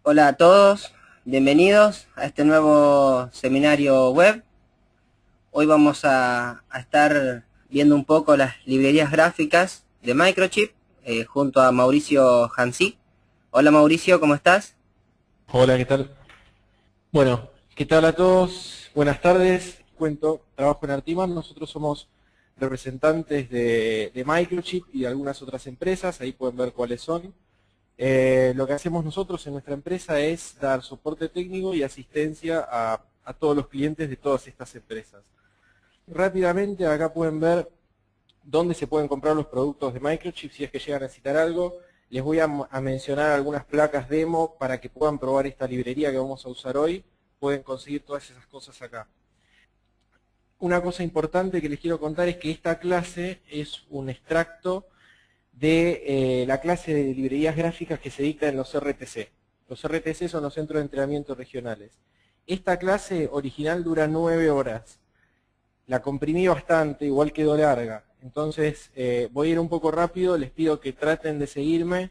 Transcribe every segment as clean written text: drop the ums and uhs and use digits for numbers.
Hola a todos, bienvenidos a este nuevo seminario web. Hoy vamos a estar viendo un poco las librerías gráficas de Microchip junto a Mauricio Hansi. Hola Mauricio, ¿cómo estás? Hola, ¿qué tal? Bueno, ¿qué tal a todos? Buenas tardes. Cuento, trabajo en Artiman. Nosotros somos representantes de Microchip y de algunas otras empresas. Ahí pueden ver cuáles son. Lo que hacemos nosotros en nuestra empresa es dar soporte técnico y asistencia a todos los clientes de todas estas empresas. Rápidamente, acá pueden ver dónde se pueden comprar los productos de Microchip si es que llegan a necesitar algo. Les voy a mencionar algunas placas demo para que puedan probar esta librería que vamos a usar hoy. Pueden conseguir todas esas cosas acá. Una cosa importante que les quiero contar es que esta clase es un extracto de la clase de librerías gráficas que se dicta en los RTC. Los RTC son los centros de entrenamiento regionales. Esta clase original dura 9 horas. La comprimí bastante, igual quedó larga. Entonces voy a ir un poco rápido, les pido que traten de seguirme.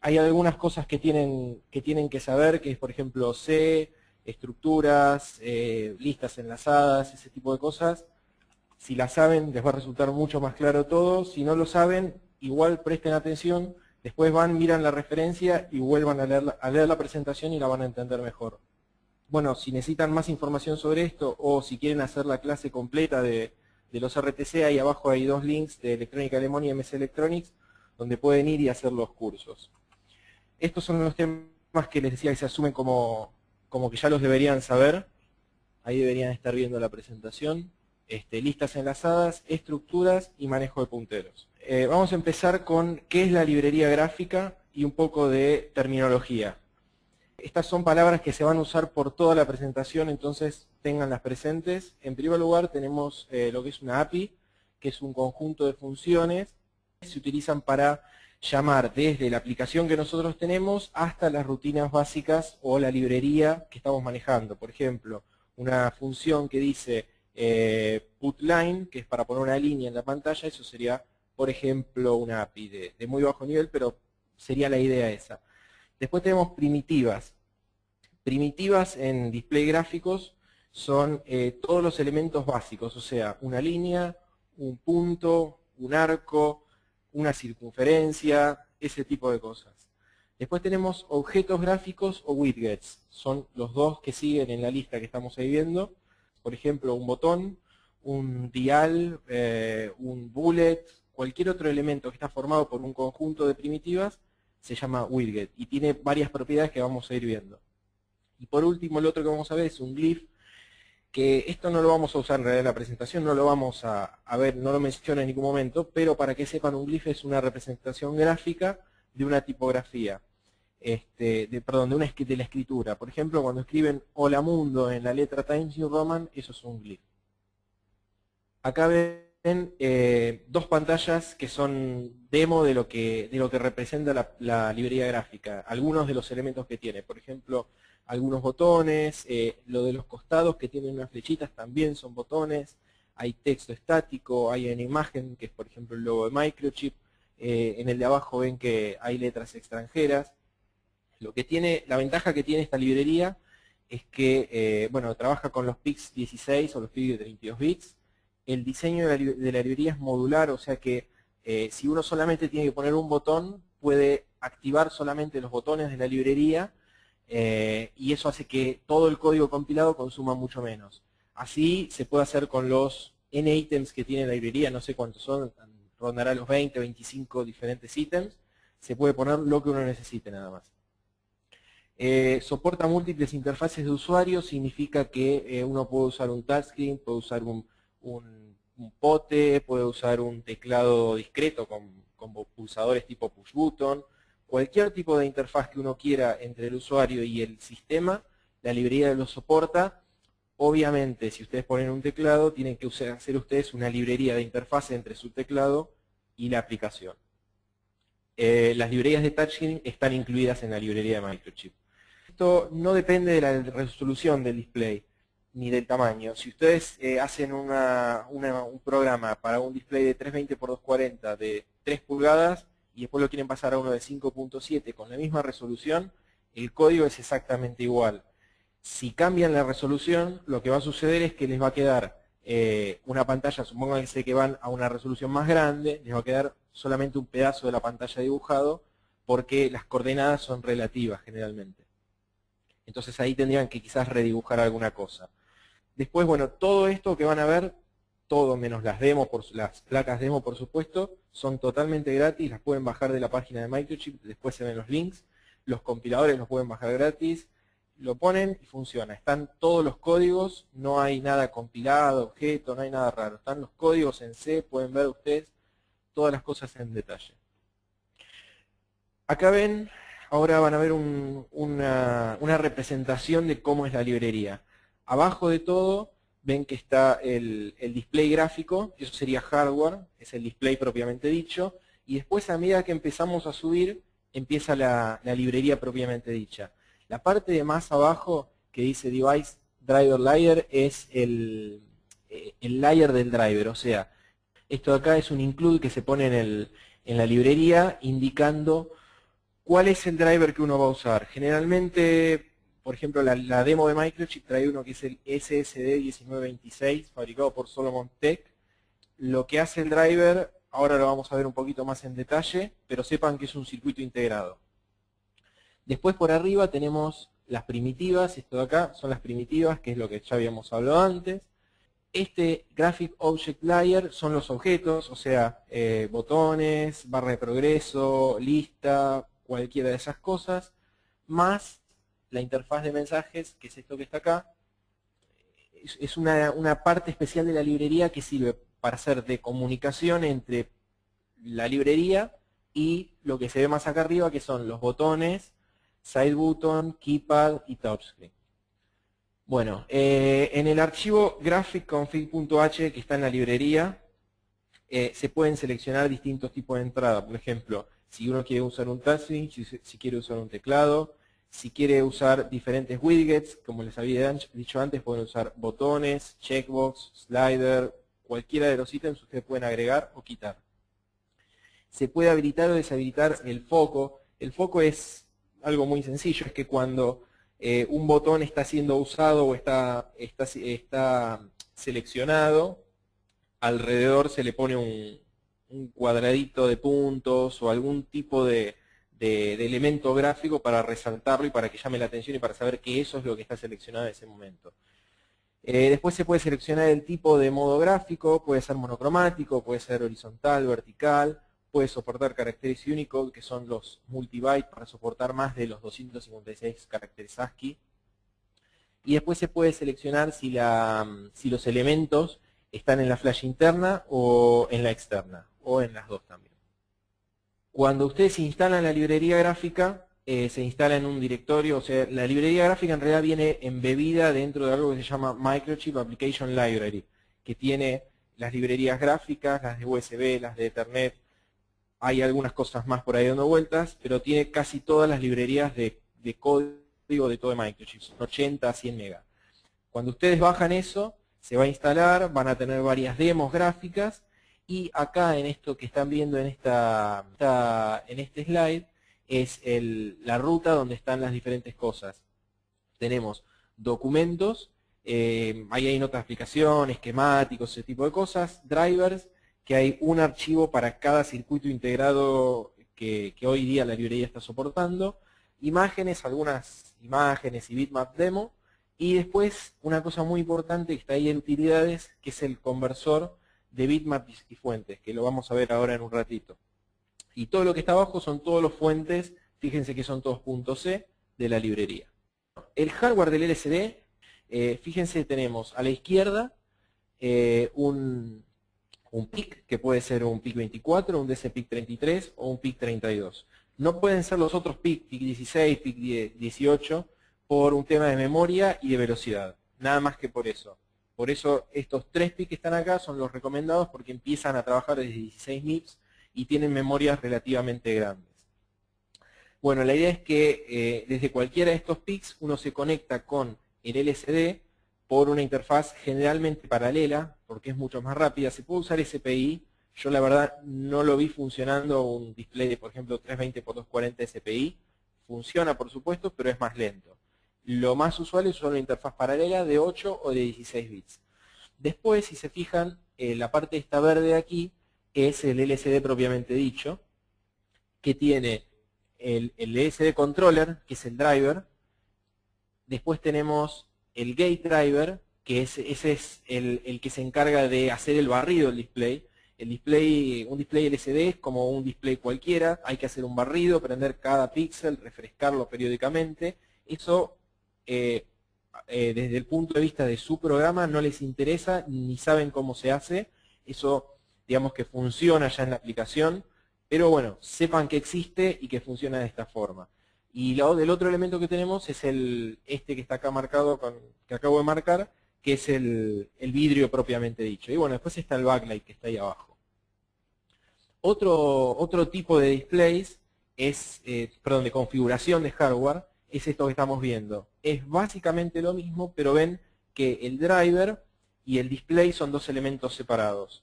Hay algunas cosas que tienen que saber, que es por ejemplo C, estructuras, listas enlazadas, ese tipo de cosas. Si las saben, les va a resultar mucho más claro todo. Si no lo saben, igual presten atención. Después van, miran la referencia y vuelvan a leer la presentación y la van a entender mejor. Bueno, si necesitan más información sobre esto o si quieren hacer la clase completa de los RTC, ahí abajo hay dos links de Electrónica Lemon y MS Electronics, donde pueden ir y hacer los cursos. Estos son los temas que les decía que se asumen como que ya los deberían saber. Ahí deberían estar viendo la presentación. Listas enlazadas, estructuras y manejo de punteros. Vamos a empezar con qué es la librería gráfica y un poco de terminología. Estas son palabras que se van a usar por toda la presentación, entonces tenganlas presentes. En primer lugar tenemos lo que es una API, que es un conjunto de funciones que se utilizan para llamar desde la aplicación que nosotros tenemos hasta las rutinas básicas o la librería que estamos manejando. Por ejemplo, una función que dice putLine, que es para poner una línea en la pantalla, eso sería, por ejemplo, una API de muy bajo nivel, pero sería la idea esa. Después tenemos primitivas. Primitivas en display gráficos son todos los elementos básicos, o sea, una línea, un punto, un arco, una circunferencia, ese tipo de cosas. Después tenemos objetos gráficos o widgets, son los dos que siguen en la lista que estamos ahí viendo. Por ejemplo, un botón, un dial, un bullet, cualquier otro elemento que está formado por un conjunto de primitivas se llama widget y tiene varias propiedades que vamos a ir viendo. Y por último, el otro que vamos a ver es un glyph, que esto no lo vamos a usar en realidad en la presentación, no lo vamos a ver, no lo menciono en ningún momento, pero para que sepan, un glyph es una representación gráfica de una tipografía, perdón, de la escritura. Por ejemplo, cuando escriben Hola Mundo en la letra Times New Roman, eso es un glyph. Acá ven dos pantallas que son demo de lo que representa la librería gráfica. Algunos de los elementos que tiene. Por ejemplo, algunos botones. Lo de los costados que tienen unas flechitas también son botones. Hay texto estático, hay una imagen que es por ejemplo el logo de Microchip. En el de abajo ven que hay letras extranjeras. La ventaja que tiene esta librería es que bueno, trabaja con los PICs 16 o los PICs de 32 bits. El diseño de la librería es modular, o sea que si uno solamente tiene que poner un botón, puede activar solamente los botones de la librería y eso hace que todo el código compilado consuma mucho menos. Así se puede hacer con los N ítems que tiene la librería, no sé cuántos son, rondará los 20, 25 diferentes ítems. Se puede poner lo que uno necesite nada más. Soporta múltiples interfaces de usuario, significa que uno puede usar un touchscreen, puede usar un pote, puede usar un teclado discreto con pulsadores tipo push button, cualquier tipo de interfaz que uno quiera entre el usuario y el sistema, la librería lo soporta. Obviamente, si ustedes ponen un teclado, tienen que hacer ustedes una librería de interfaz entre su teclado y la aplicación. Las librerías de touchscreen están incluidas en la librería de Microchip. Esto no depende de la resolución del display ni del tamaño. Si ustedes hacen un programa para un display de 320 por 240 de 3 pulgadas y después lo quieren pasar a uno de 5.7 con la misma resolución, el código es exactamente igual. Si cambian la resolución, lo que va a suceder es que les va a quedar una pantalla, supónganse que van a una resolución más grande, les va a quedar solamente un pedazo de la pantalla dibujado, porque las coordenadas son relativas generalmente. Entonces ahí tendrían que quizás redibujar alguna cosa. Después, bueno, todo esto que van a ver, todo menos las demos, las placas demo por supuesto, son totalmente gratis, las pueden bajar de la página de Microchip, después se ven los links, los compiladores los pueden bajar gratis, lo ponen y funciona. Están todos los códigos, no hay nada compilado, objeto, no hay nada raro. Están los códigos en C, pueden ver ustedes todas las cosas en detalle. Acá ven, ahora van a ver una representación de cómo es la librería. Abajo de todo ven que está el display gráfico, eso sería hardware, es el display propiamente dicho, y después a medida que empezamos a subir, empieza la librería propiamente dicha. La parte de más abajo que dice Device Driver Layer es el layer del driver, o sea, esto de acá es un include que se pone en la librería indicando cuál es el driver que uno va a usar. Generalmente, por ejemplo, la demo de Microchip trae uno que es el SSD1926, fabricado por Solomon Tech. Lo que hace el driver, ahora lo vamos a ver un poquito más en detalle, pero sepan que es un circuito integrado. Después por arriba tenemos las primitivas, esto de acá son las primitivas, que es lo que ya habíamos hablado antes. Este Graphic Object Layer son los objetos, o sea, botones, barra de progreso, lista, cualquiera de esas cosas, más la interfaz de mensajes, que es esto que está acá. Es una parte especial de la librería que sirve para hacer de comunicación entre la librería y lo que se ve más acá arriba, que son los botones, side button, keypad y touchscreen. Bueno, en el archivo graphicconfig.h que está en la librería, se pueden seleccionar distintos tipos de entrada. Por ejemplo, si uno quiere usar un touchscreen, si quiere usar un teclado, si quiere usar diferentes widgets, como les había dicho antes, pueden usar botones, checkbox, slider, cualquiera de los ítems ustedes pueden agregar o quitar. Se puede habilitar o deshabilitar el foco. El foco es algo muy sencillo, es que cuando un botón está siendo usado o está seleccionado, alrededor se le pone un cuadradito de puntos o algún tipo de elemento gráfico para resaltarlo y para que llame la atención y para saber que eso es lo que está seleccionado en ese momento. Después se puede seleccionar el tipo de modo gráfico, puede ser monocromático, puede ser horizontal, vertical, puede soportar caracteres Unicode, que son los multibyte para soportar más de los 256 caracteres ASCII. Y después se puede seleccionar si los elementos están en la flash interna o en la externa, o en las dos también. Cuando ustedes instalan la librería gráfica, se instala en un directorio, o sea, la librería gráfica en realidad viene embebida dentro de algo que se llama Microchip Application Library, que tiene las librerías gráficas, las de USB, las de Ethernet, hay algunas cosas más por ahí dando vueltas, pero tiene casi todas las librerías de código de todo Microchip, son 80 a 100 megas. Cuando ustedes bajan eso, se va a instalar, van a tener varias demos gráficas, y acá en esto que están viendo en este slide, es la ruta donde están las diferentes cosas. Tenemos documentos, ahí hay notas de aplicación, esquemáticos, ese tipo de cosas, drivers, que hay un archivo para cada circuito integrado que hoy día la librería está soportando, imágenes, algunas imágenes y bitmap demo, y después una cosa muy importante que está ahí en utilidades, que es el conversor de bitmaps y fuentes, que lo vamos a ver ahora en un ratito. Y todo lo que está abajo son todos los fuentes, fíjense que son todos .c de la librería. El hardware del LCD, fíjense, tenemos a la izquierda un PIC, que puede ser un PIC 24, un DCPIC 33 o un PIC 32. No pueden ser los otros PIC, PIC 16, PIC 18, por un tema de memoria y de velocidad. Nada más que por eso. Por eso estos 3 PIC que están acá son los recomendados porque empiezan a trabajar desde 16 MIPS y tienen memorias relativamente grandes. Bueno, la idea es que desde cualquiera de estos PICs uno se conecta con el LCD por una interfaz generalmente paralela, porque es mucho más rápida. Se puede usar SPI, yo la verdad no lo vi funcionando un display de, por ejemplo, 320 x 240 SPI, Funciona, por supuesto, pero es más lento. Lo más usual es una interfaz paralela de 8 o de 16 bits. Después, si se fijan, la parte esta verde de aquí es el LCD propiamente dicho, que tiene el LCD controller, que es el driver. Después tenemos el gate driver, que ese es el que se encarga de hacer el barrido del display. Un display LCD es como un display cualquiera, hay que hacer un barrido, prender cada píxel, refrescarlo periódicamente. Eso, desde el punto de vista de su programa, no les interesa ni saben cómo se hace. Eso, digamos que funciona ya en la aplicación, pero bueno, sepan que existe y que funciona de esta forma. Y el otro elemento que tenemos es este que está acá marcado, que acabo de marcar, que es el vidrio propiamente dicho. Y bueno, después está el backlight que está ahí abajo. Otro tipo de displays de configuración de hardware, es esto que estamos viendo. Es básicamente lo mismo, pero ven que el driver y el display son dos elementos separados.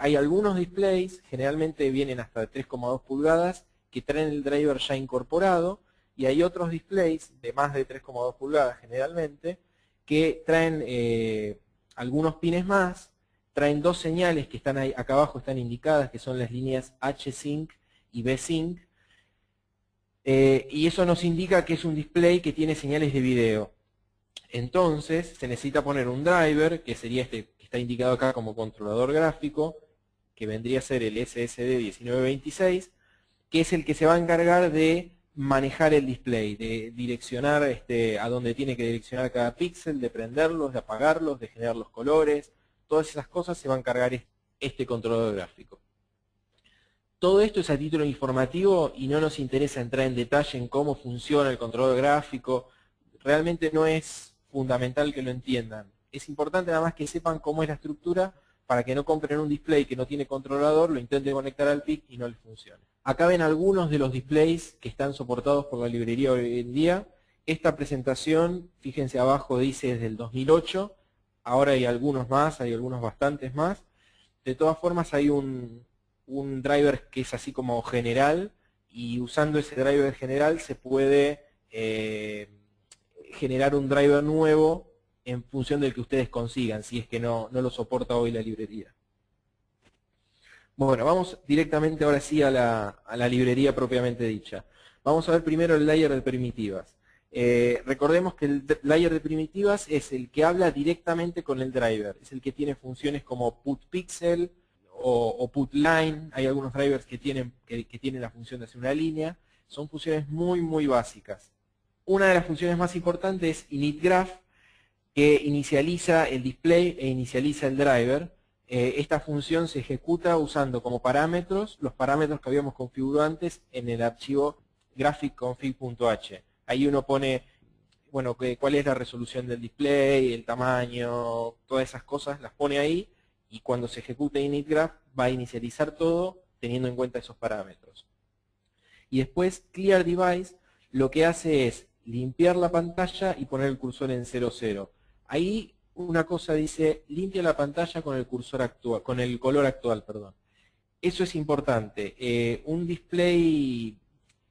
Hay algunos displays, generalmente vienen hasta de 3,2 pulgadas, que traen el driver ya incorporado, y hay otros displays de más de 3,2 pulgadas generalmente, que traen algunos pines más, traen dos señales que están ahí, acá abajo están indicadas, que son las líneas H-Sync y B-Sync, y eso nos indica que es un display que tiene señales de video. Entonces se necesita poner un driver, que sería este que está indicado acá como controlador gráfico, que vendría a ser el SSD 1926, que es el que se va a encargar de manejar el display, de direccionar a dónde tiene que direccionar cada píxel, de prenderlos, de apagarlos, de generar los colores. Todas esas cosas se va a encargar este controlador gráfico. Todo esto es a título informativo y no nos interesa entrar en detalle en cómo funciona el controlador gráfico. Realmente no es fundamental que lo entiendan. Es importante nada más que sepan cómo es la estructura para que no compren un display que no tiene controlador, lo intenten conectar al PIC y no les funcione. Acá ven algunos de los displays que están soportados por la librería hoy en día. Esta presentación, fíjense abajo, dice desde el 2008. Ahora hay algunos más, hay algunos bastantes más. De todas formas hay un driver que es así como general, y usando ese driver general se puede generar un driver nuevo en función del que ustedes consigan, si es que no lo soporta hoy la librería. Bueno, vamos directamente ahora sí a la librería propiamente dicha. Vamos a ver primero el layer de primitivas. Recordemos que el layer de primitivas es el que habla directamente con el driver. Es el que tiene funciones como putPixel o putLine. Hay algunos drivers que tienen la función de hacer una línea. Son funciones muy, muy básicas. Una de las funciones más importantes es initGraph, que inicializa el display e inicializa el driver. Esta función se ejecuta usando como parámetros los parámetros que habíamos configurado antes en el archivo graphicconfig.h. Ahí uno pone, bueno, cuál es la resolución del display, el tamaño, todas esas cosas las pone ahí, y cuando se ejecute initgraph va a inicializar todo teniendo en cuenta esos parámetros. Y después clear device lo que hace es limpiar la pantalla y poner el cursor en 00. Ahí una cosa dice limpia la pantalla con el cursor actual, con el color actual, perdón. Eso es importante. Un display,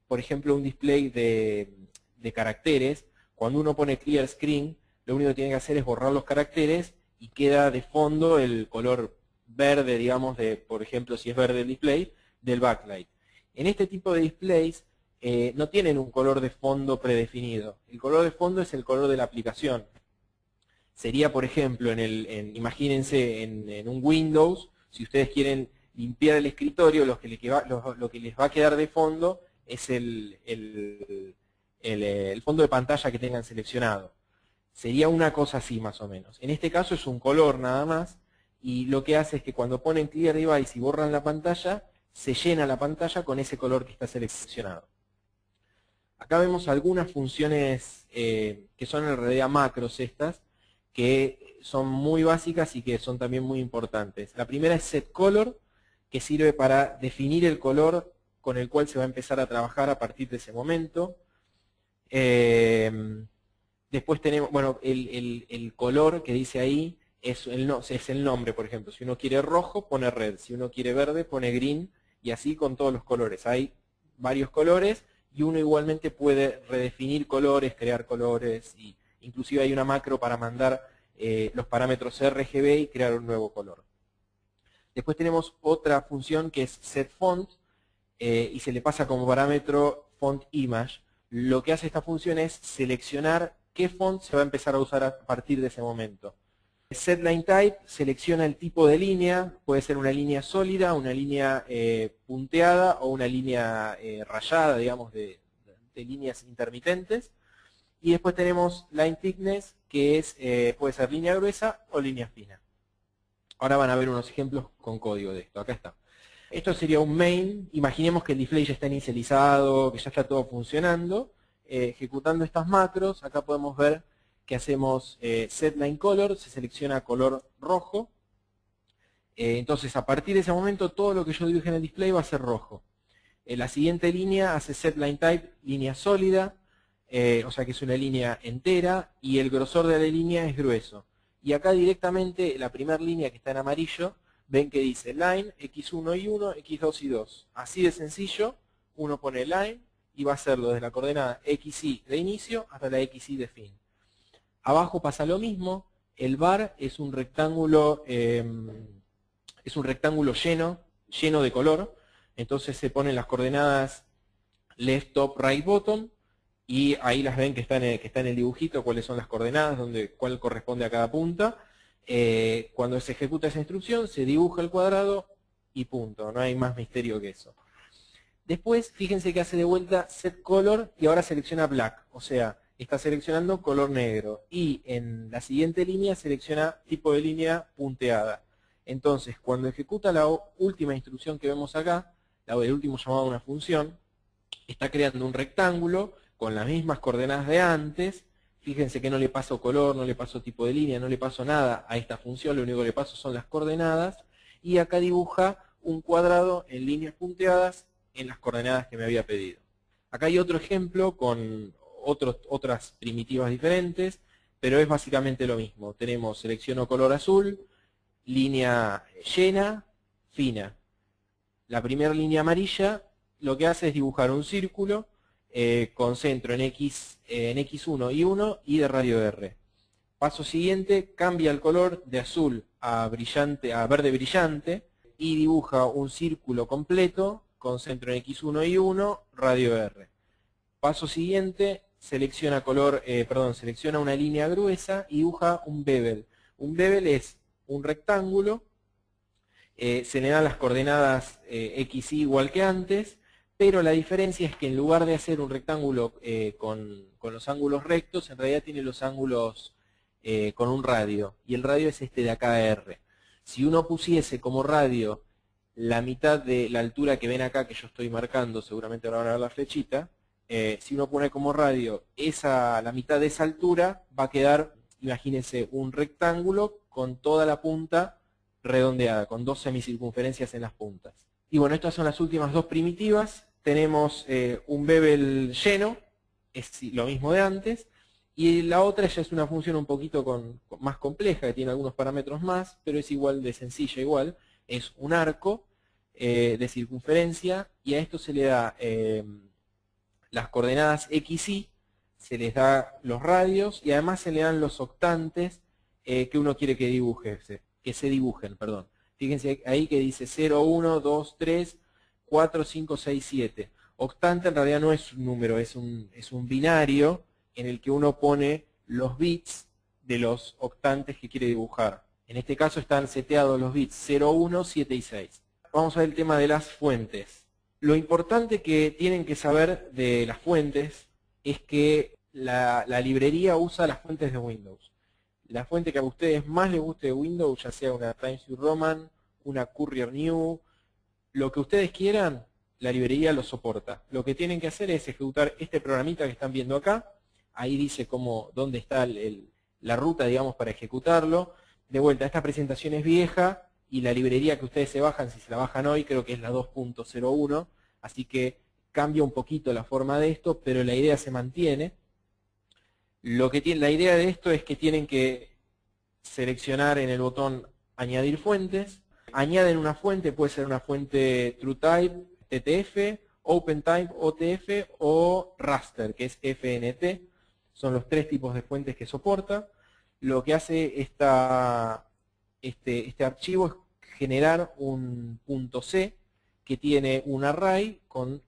por ejemplo, un display de caracteres, cuando uno pone clear screen, lo único que tiene que hacer es borrar los caracteres y queda de fondo el color verde, digamos, por ejemplo, si es verde el display, del backlight. En este tipo de displays no tienen un color de fondo predefinido. El color de fondo es el color de la aplicación. Sería, por ejemplo, imagínense en un Windows, si ustedes quieren limpiar el escritorio, lo que les va a quedar de fondo es el fondo de pantalla que tengan seleccionado. Sería una cosa así más o menos. En este caso es un color nada más, y lo que hace es que cuando ponen Clear Device y borran la pantalla, se llena la pantalla con ese color que está seleccionado. Acá vemos algunas funciones que son en realidad macros estas, que son muy básicas y que son también muy importantes. La primera es setColor, que sirve para definir el color con el cual se va a empezar a trabajar a partir de ese momento. Después tenemos, bueno, el color que dice ahí es el nombre, por ejemplo. Si uno quiere rojo, pone red. Si uno quiere verde, pone green. Y así con todos los colores. Hay varios colores y uno igualmente puede redefinir colores, crear colores, y inclusive hay una macro para mandar los parámetros RGB y crear un nuevo color. Después tenemos otra función que es setFont, y se le pasa como parámetro fontImage. Lo que hace esta función es seleccionar qué font se va a empezar a usar a partir de ese momento. setLineType selecciona el tipo de línea, puede ser una línea sólida, una línea punteada o una línea rayada, digamos, de líneas intermitentes. Y después tenemos LineThickness, que es, puede ser línea gruesa o línea fina. Ahora van a ver unos ejemplos con código de esto. Acá está. Esto sería un main. Imaginemos que el display ya está inicializado, que ya está todo funcionando. Ejecutando estas macros, acá podemos ver que hacemos setLineColor, se selecciona color rojo. Entonces, a partir de ese momento, todo lo que yo dibuje en el display va a ser rojo. La siguiente línea hace setLineType, línea sólida, o sea que es una línea entera, y el grosor de la línea es grueso. Y acá directamente, la primera línea que está en amarillo, ven que dice line, x1 y 1, x2 y 2. Así de sencillo, uno pone line y va a hacerlo desde la coordenada xy de inicio hasta la xy de fin. Abajo pasa lo mismo, el bar es un rectángulo lleno de color, entonces se ponen las coordenadas left, top, right, bottom, y ahí las ven que está en el dibujito, cuáles son las coordenadas, cuál corresponde a cada punta. Cuando se ejecuta esa instrucción, se dibuja el cuadrado y punto, no hay más misterio que eso. Después, fíjense que hace de vuelta set color y ahora selecciona black, o sea, está seleccionando color negro. Y en la siguiente línea selecciona tipo de línea punteada. Entonces, cuando ejecuta la última instrucción que vemos acá, el último llamado a una función, está creando un rectángulo con las mismas coordenadas de antes. Fíjense que no le paso color, no le paso tipo de línea, no le paso nada a esta función, lo único que le paso son las coordenadas. Y acá dibuja un cuadrado en líneas punteadas en las coordenadas que me había pedido. Acá hay otro ejemplo con otras primitivas diferentes, pero es básicamente lo mismo. Tenemos selecciono color azul, línea llena, fina. La primera línea amarilla lo que hace es dibujar un círculo con centro en x1 y 1 y de radio R. Paso siguiente, cambia el color de azul a verde brillante y dibuja un círculo completo con centro en x1 y 1, radio R. Paso siguiente, selecciona selecciona una línea gruesa y dibuja un bevel. Un bevel es un rectángulo, se le dan las coordenadas x y igual que antes, pero la diferencia es que en lugar de hacer un rectángulo con los ángulos rectos, en realidad tiene los ángulos con un radio, y el radio es este de acá R. Si uno pusiese como radio la mitad de la altura que ven acá, que yo estoy marcando, seguramente ahora van a ver la flechita, si uno pone como radio la mitad de esa altura, va a quedar, imagínense, un rectángulo con toda la punta redondeada, con dos semicircunferencias en las puntas. Y bueno, estas son las últimas dos primitivas. Tenemos un bevel lleno, es lo mismo de antes, y la otra ya es una función un poquito más compleja, que tiene algunos parámetros más, pero es igual de sencilla igual. Es un arco de circunferencia, y a esto se le da las coordenadas x, y, se les da los radios, y además se le dan los octantes que uno quiere que se dibujen, perdón. Fíjense ahí que dice 0, 1, 2, 3, 4, 5, 6, 7. Octante en realidad no es un número, es un binario en el que uno pone los bits de los octantes que quiere dibujar. En este caso están seteados los bits 0, 1, 7 y 6. Vamos a ver el tema de las fuentes. Lo importante que tienen que saber de las fuentes es que la librería usa las fuentes de Windows. La fuente que a ustedes más les guste de Windows, ya sea una Times New Roman, una Courier New, lo que ustedes quieran, la librería lo soporta. Lo que tienen que hacer es ejecutar este programita que están viendo acá. Ahí dice dónde está la ruta, digamos, para ejecutarlo. De vuelta, esta presentación es vieja y la librería que ustedes se bajan, si se la bajan hoy, creo que es la 2.01. Así que cambia un poquito la forma de esto, pero la idea se mantiene. La idea de esto es que tienen que seleccionar en el botón añadir fuentes. Añaden una fuente, puede ser una fuente TrueType, TTF OpenType, OTF o raster, que es FNT. Son los tres tipos de fuentes que soporta. Lo que hace este archivo es generar un .c que tiene un array con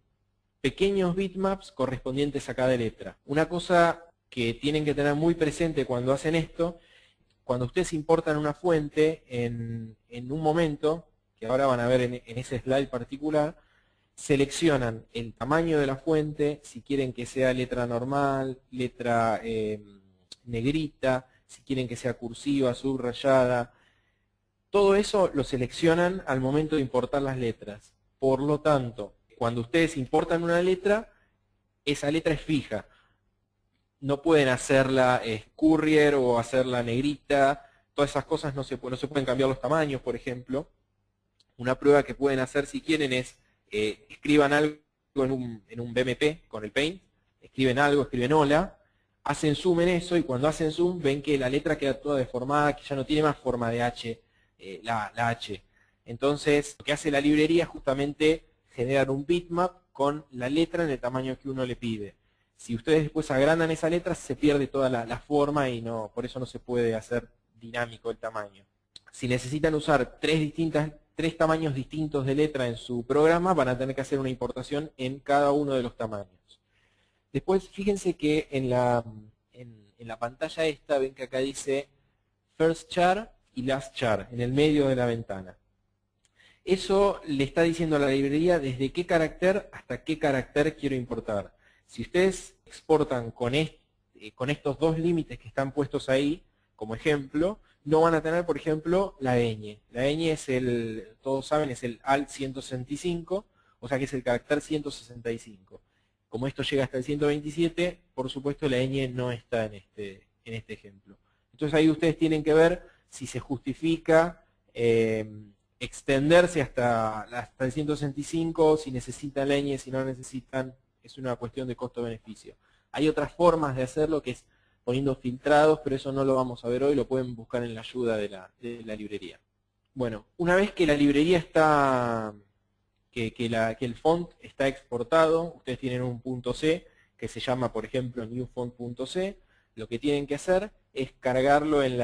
pequeños bitmaps correspondientes a cada letra. Una cosa que tienen que tener muy presente cuando hacen esto, cuando ustedes importan una fuente en un momento, que ahora van a ver en ese slide particular, seleccionan el tamaño de la fuente, si quieren que sea letra normal, letra negrita, si quieren que sea cursiva, subrayada. Todo eso lo seleccionan al momento de importar las letras. Por lo tanto, cuando ustedes importan una letra, esa letra es fija. No pueden hacerla courier o hacerla negrita. Todas esas cosas no se pueden cambiar los tamaños, por ejemplo. Una prueba que pueden hacer si quieren es escriban algo en un BMP con el Paint, escriben algo, escriben hola, hacen zoom en eso y cuando hacen zoom ven que la letra queda toda deformada, que ya no tiene más forma de H, la H. Entonces, lo que hace la librería es justamente generar un bitmap con la letra en el tamaño que uno le pide. Si ustedes después agrandan esa letra, se pierde toda la forma y por eso no se puede hacer dinámico el tamaño. Si necesitan usar tres tamaños distintos de letra en su programa, van a tener que hacer una importación en cada uno de los tamaños. Después, fíjense que en la pantalla esta, ven que acá dice First Char y Last Char, en el medio de la ventana. Eso le está diciendo a la librería desde qué carácter hasta qué carácter quiero importar. Si ustedes exportan con estos dos límites que están puestos ahí, como ejemplo, no van a tener, por ejemplo, la ñ. La ñ es todos saben, es el alt 165, o sea que es el carácter 165. Como esto llega hasta el 127, por supuesto la ñ no está en este ejemplo. Entonces ahí ustedes tienen que ver si se justifica extenderse hasta el 165, si necesitan la ñ, si no necesitan, es una cuestión de costo-beneficio. Hay otras formas de hacerlo que es poniendo filtrados, pero eso no lo vamos a ver hoy, lo pueden buscar en la ayuda de la librería. Bueno, una vez que la librería está, que el font está exportado, ustedes tienen un .c que se llama, por ejemplo, newfont.c, lo que tienen que hacer es cargarlo en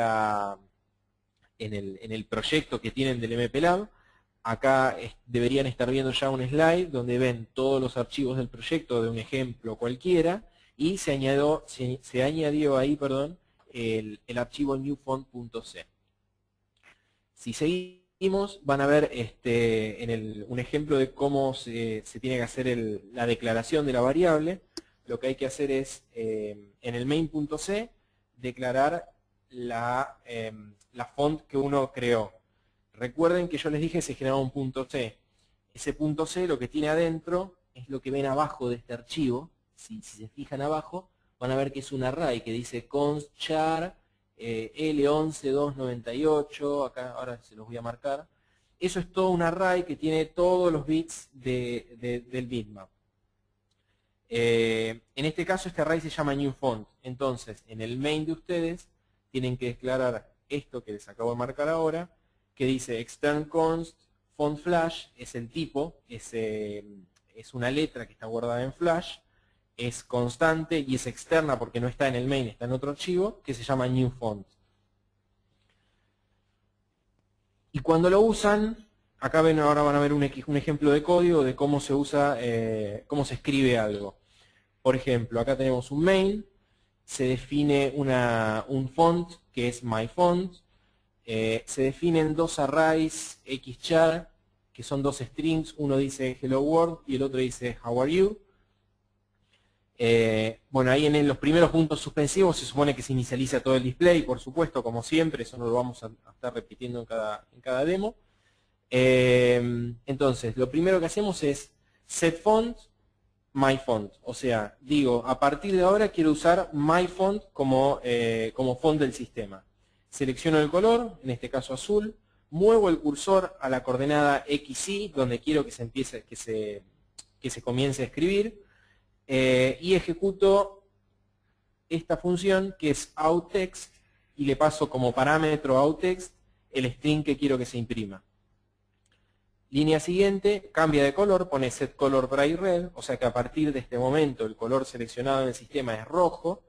el proyecto que tienen del MPLAB. Acá deberían estar viendo ya un slide donde ven todos los archivos del proyecto de un ejemplo cualquiera, y se añadió ahí, el archivo newfont.c. Si seguimos, van a ver un ejemplo de cómo se tiene que hacer la declaración de la variable. Lo que hay que hacer es, en el main.c, declarar la font que uno creó. Recuerden que yo les dije que se generaba un .c. Ese .c lo que tiene adentro es lo que ven abajo de este archivo. Si se fijan abajo, van a ver que es un array que dice const char L11298, acá ahora se los voy a marcar. Eso es todo un array que tiene todos los bits del bitmap. En este caso este array se llama newFont. Entonces, en el main de ustedes tienen que declarar esto que les acabo de marcar ahora, que dice extern const font flash, es el tipo, es una letra que está guardada en flash, es constante y es externa porque no está en el main, está en otro archivo, que se llama newFont. Y cuando lo usan, acá ahora van a ver un ejemplo de código de cómo se usa, cómo se escribe algo. Por ejemplo, acá tenemos un main, se define un font que es myFont, se definen dos arrays xchar, que son dos strings, uno dice hello world y el otro dice how are you. Bueno, ahí en los primeros puntos suspensivos se supone que se inicializa todo el display, por supuesto, como siempre, eso no lo vamos a estar repitiendo en cada demo. Entonces, lo primero que hacemos es set font, my font. O sea, digo, a partir de ahora quiero usar my font como font del sistema. Selecciono el color, en este caso azul, muevo el cursor a la coordenada XY, donde quiero que se comience a escribir. Y ejecuto esta función que es outText y le paso como parámetro outText el string que quiero que se imprima. Línea siguiente, cambia de color, pone set color bright red, o sea que a partir de este momento el color seleccionado en el sistema es rojo.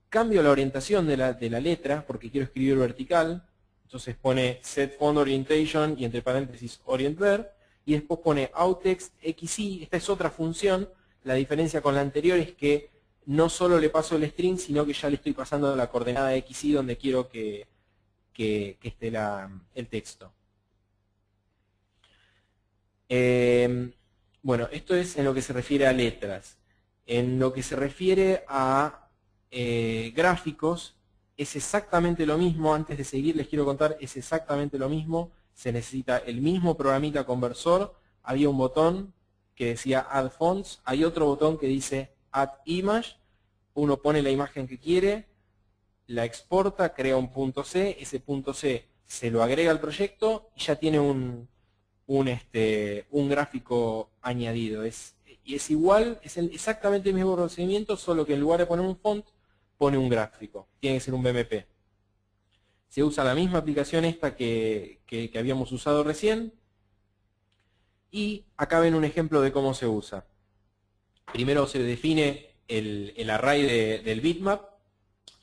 Cambio la orientación de la letra porque quiero escribir vertical, entonces pone set font orientation y entre paréntesis orient ver, y después pone outtext xy. Esta es otra función. La diferencia con la anterior es que no solo le paso el string, sino que ya le estoy pasando la coordenada xy donde quiero que esté el texto. Bueno, esto es en lo que se refiere a letras. En lo que se refiere a gráficos, es exactamente lo mismo. Antes de seguir les quiero contar, es exactamente lo mismo. Se necesita el mismo programita conversor. Había un botón que decía Add Fonts. Hay otro botón que dice Add Image. Uno pone la imagen que quiere, la exporta, crea un punto C. Ese punto C se lo agrega al proyecto y ya tiene un gráfico añadido. Y es igual, es exactamente el mismo procedimiento, solo que en lugar de poner un font, pone un gráfico. Tiene que ser un BMP. Se usa la misma aplicación esta que habíamos usado recién. Y acá ven un ejemplo de cómo se usa. Primero se define el array del bitmap.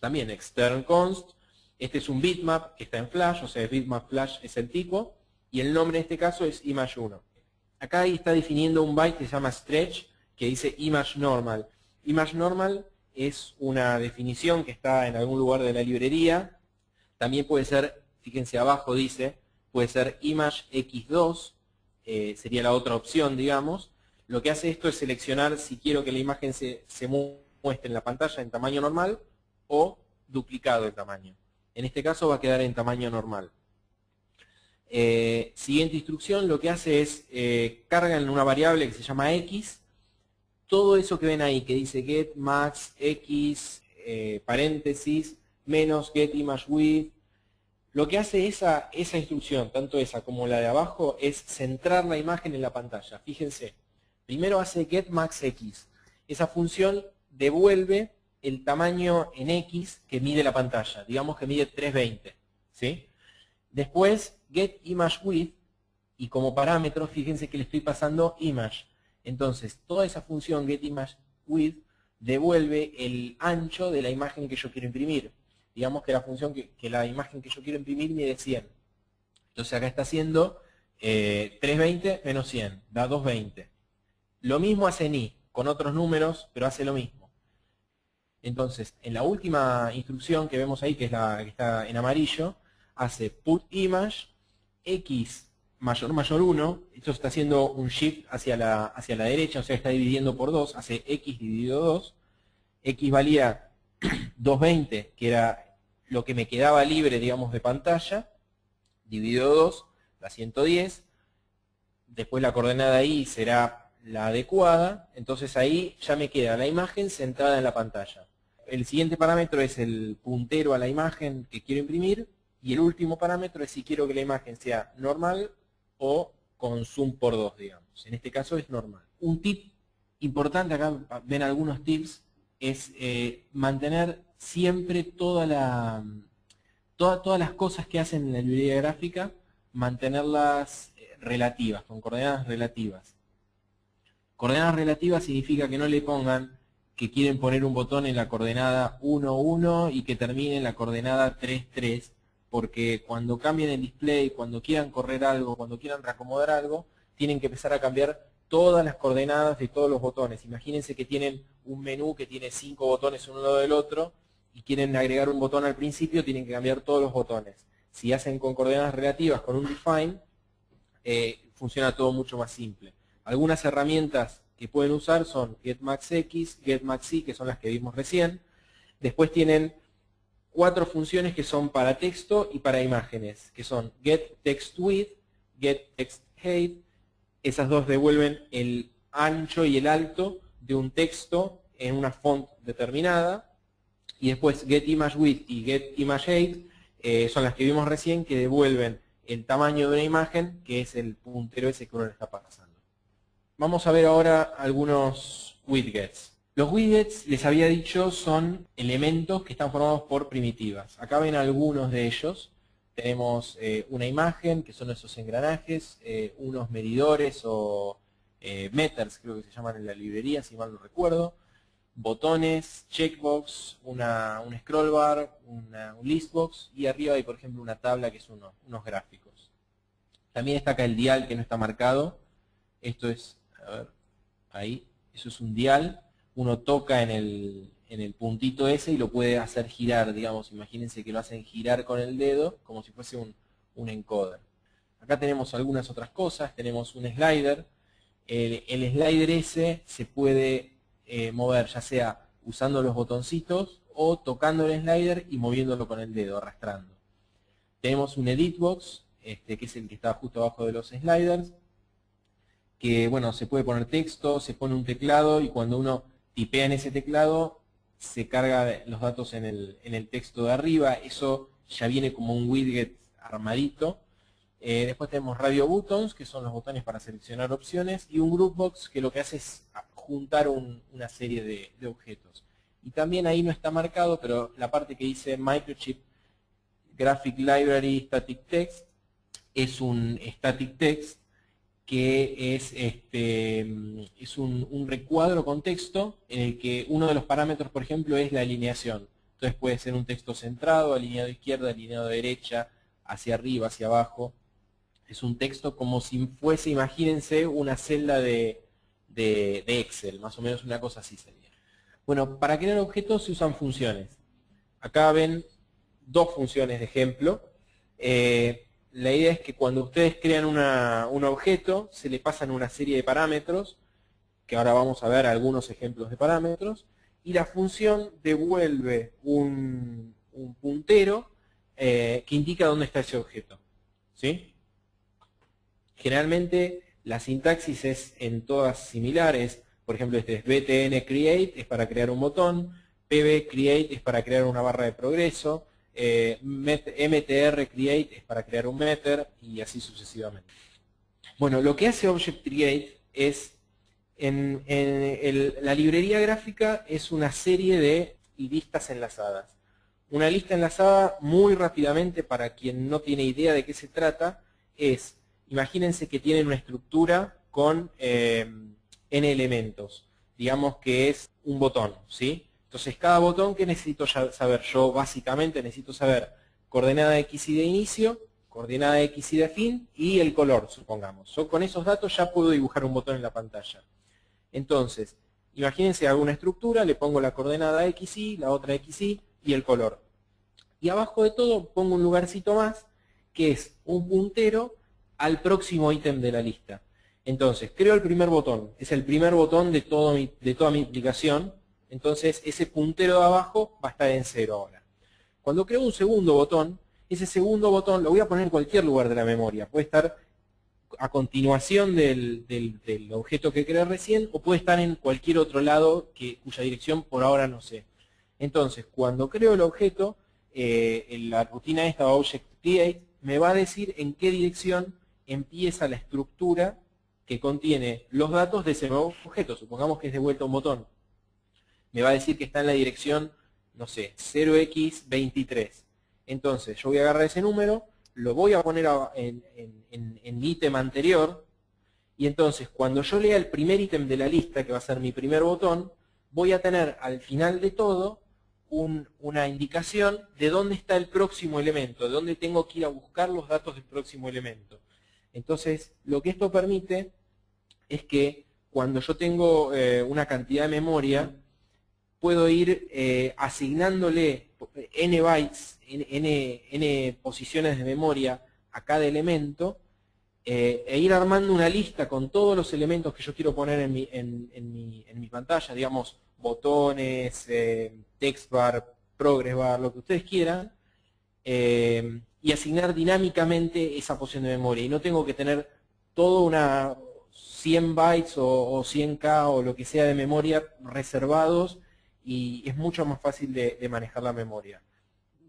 También extern const. Este es un bitmap que está en Flash, o sea, bitmap Flash es el tipo. Y el nombre en este caso es image1. Acá ahí está definiendo un byte que se llama stretch, que dice image normal. Image normal es una definición que está en algún lugar de la librería. También puede ser, fíjense abajo dice, puede ser image x2, sería la otra opción, digamos. Lo que hace esto es seleccionar si quiero que la imagen se muestre en la pantalla en tamaño normal o duplicado el tamaño. En este caso va a quedar en tamaño normal. Siguiente instrucción, lo que hace es carga en una variable que se llama x. Todo eso que ven ahí, que dice get max x, paréntesis, menos get image width, lo que hace esa instrucción, tanto esa como la de abajo, es centrar la imagen en la pantalla. Fíjense, primero hace get max x. Esa función devuelve el tamaño en x que mide la pantalla. Digamos que mide 320. ¿Sí? Después, get image width, y como parámetro, fíjense que le estoy pasando image. Entonces, toda esa función get image width devuelve el ancho de la imagen que yo quiero imprimir. Digamos que la función que la imagen que yo quiero imprimir mide 100. Entonces acá está haciendo 320 menos 100, da 220. Lo mismo hace en i, con otros números, pero hace lo mismo. Entonces, en la última instrucción que vemos ahí, que es la que está en amarillo, hace put image x mayor 1, esto está haciendo un shift hacia la derecha, o sea, está dividiendo por 2, hace x dividido 2, x valía 220, que era lo que me quedaba libre, digamos, de pantalla, dividido 2, da 110, después la coordenada ahí será la adecuada, entonces ahí ya me queda la imagen centrada en la pantalla. El siguiente parámetro es el puntero a la imagen que quiero imprimir, y el último parámetro es si quiero que la imagen sea normal o con zoom por 2, digamos. En este caso es normal. Un tip importante, acá ven algunos tips, es mantener siempre todas las cosas que hacen en la librería gráfica, mantenerlas relativas, con coordenadas relativas. Coordenadas relativas significa que no le pongan que quieren poner un botón en la coordenada 1, 1 y que termine en la coordenada 3, 3, porque cuando cambien el display, cuando quieran correr algo, cuando quieran reacomodar algo, tienen que empezar a cambiar todas las coordenadas de todos los botones. Imagínense que tienen un menú que tiene 5 botones uno al lado del otro y quieren agregar un botón al principio, tienen que cambiar todos los botones. Si hacen con coordenadas relativas, con un define, funciona todo mucho más simple. Algunas herramientas que pueden usar son getMaxX, getMaxY, que son las que vimos recién. Después tienen 4 funciones que son para texto y para imágenes, que son getTextWidth, getTextHeight. Esas dos devuelven el ancho y el alto de un texto en una font determinada. Y después getImageWidth y getImageHeight son las que vimos recién, que devuelven el tamaño de una imagen, que es el puntero ese que uno le está pasando. Vamos a ver ahora algunos widgets. Los widgets, les había dicho, son elementos que están formados por primitivas. Acá ven algunos de ellos. tenemos una imagen, que son esos engranajes, unos medidores o meters, creo que se llaman en la librería, si mal no recuerdo, botones, checkbox, un scroll bar, un listbox, y arriba hay, por ejemplo, una tabla que es unos gráficos. También está acá el dial que no está marcado. Esto es, a ver, ahí, eso es un dial. Uno toca en el puntito ese y lo puede hacer girar, digamos. Imagínense que lo hacen girar con el dedo, como si fuese un encoder. Acá tenemos algunas otras cosas. Tenemos un slider. El slider ese se puede mover, ya sea usando los botoncitos o tocando el slider y moviéndolo con el dedo, arrastrando. Tenemos un edit box, que es el que está justo abajo de los sliders, que bueno, se puede poner texto, se pone un teclado y cuando uno tipea en ese teclado se carga los datos en el texto de arriba. Eso ya viene como un widget armadito. Después tenemos radio buttons, que son los botones para seleccionar opciones, y un group box que lo que hace es juntar una serie de objetos. Y también ahí no está marcado, pero la parte que dice Microchip Graphic Library Static Text es un static text que es un recuadro con texto en el que uno de los parámetros, por ejemplo, es la alineación. Entonces puede ser un texto centrado, alineado a izquierda, alineado a derecha, hacia arriba, hacia abajo. Es un texto como si fuese, imagínense, una celda de Excel, más o menos una cosa así sería. Bueno, para crear objetos se usan funciones. Acá ven dos funciones de ejemplo. La idea es que cuando ustedes crean un objeto, se le pasan una serie de parámetros, que ahora vamos a ver algunos ejemplos de parámetros, y la función devuelve un puntero que indica dónde está ese objeto. ¿Sí? Generalmente la sintaxis es en todas similares. Por ejemplo, este es btn create, es para crear un botón, pb create es para crear una barra de progreso, mtr create es para crear un meter, y así sucesivamente. Bueno, lo que hace Object Create es, la librería gráfica es una serie de listas enlazadas. Una lista enlazada, muy rápidamente, para quien no tiene idea de qué se trata, es, imagínense que tienen una estructura con n elementos. Digamos que es un botón, ¿sí? Entonces, cada botón, ¿qué necesito saber? Yo, básicamente, necesito saber coordenada X y de inicio, coordenada X y de fin, y el color, supongamos. Yo con esos datos ya puedo dibujar un botón en la pantalla. Entonces, imagínense, hago una estructura, le pongo la coordenada XY, la otra XY y el color. Y abajo de todo pongo un lugarcito más, que es un puntero al próximo ítem de la lista. Entonces, creo el primer botón, es el primer botón de toda mi aplicación. Entonces, ese puntero de abajo va a estar en 0 ahora. Cuando creo un segundo botón, ese segundo botón lo voy a poner en cualquier lugar de la memoria. Puede estar a continuación del objeto que creé recién, o puede estar en cualquier otro lado cuya dirección por ahora no sé. Entonces, cuando creo el objeto, la rutina esta, Object Create, me va a decir en qué dirección empieza la estructura que contiene los datos de ese nuevo objeto. Supongamos que es de vuelta un botón. Me va a decir que está en la dirección, no sé, 0x23. Entonces, yo voy a agarrar ese número, lo voy a poner en ítem anterior, y entonces, cuando yo lea el primer ítem de la lista, que va a ser mi primer botón, voy a tener al final de todo una indicación de dónde está el próximo elemento, de dónde tengo que ir a buscar los datos del próximo elemento. Entonces, lo que esto permite es que cuando yo tengo una cantidad de memoria, puedo ir asignándole n bytes, n posiciones de memoria a cada elemento, e ir armando una lista con todos los elementos que yo quiero poner en mi pantalla, digamos, botones, text bar, progress bar, lo que ustedes quieran, y asignar dinámicamente esa posición de memoria. Y no tengo que tener toda una 100 bytes o 100K o lo que sea de memoria reservados, y es mucho más fácil de manejar la memoria.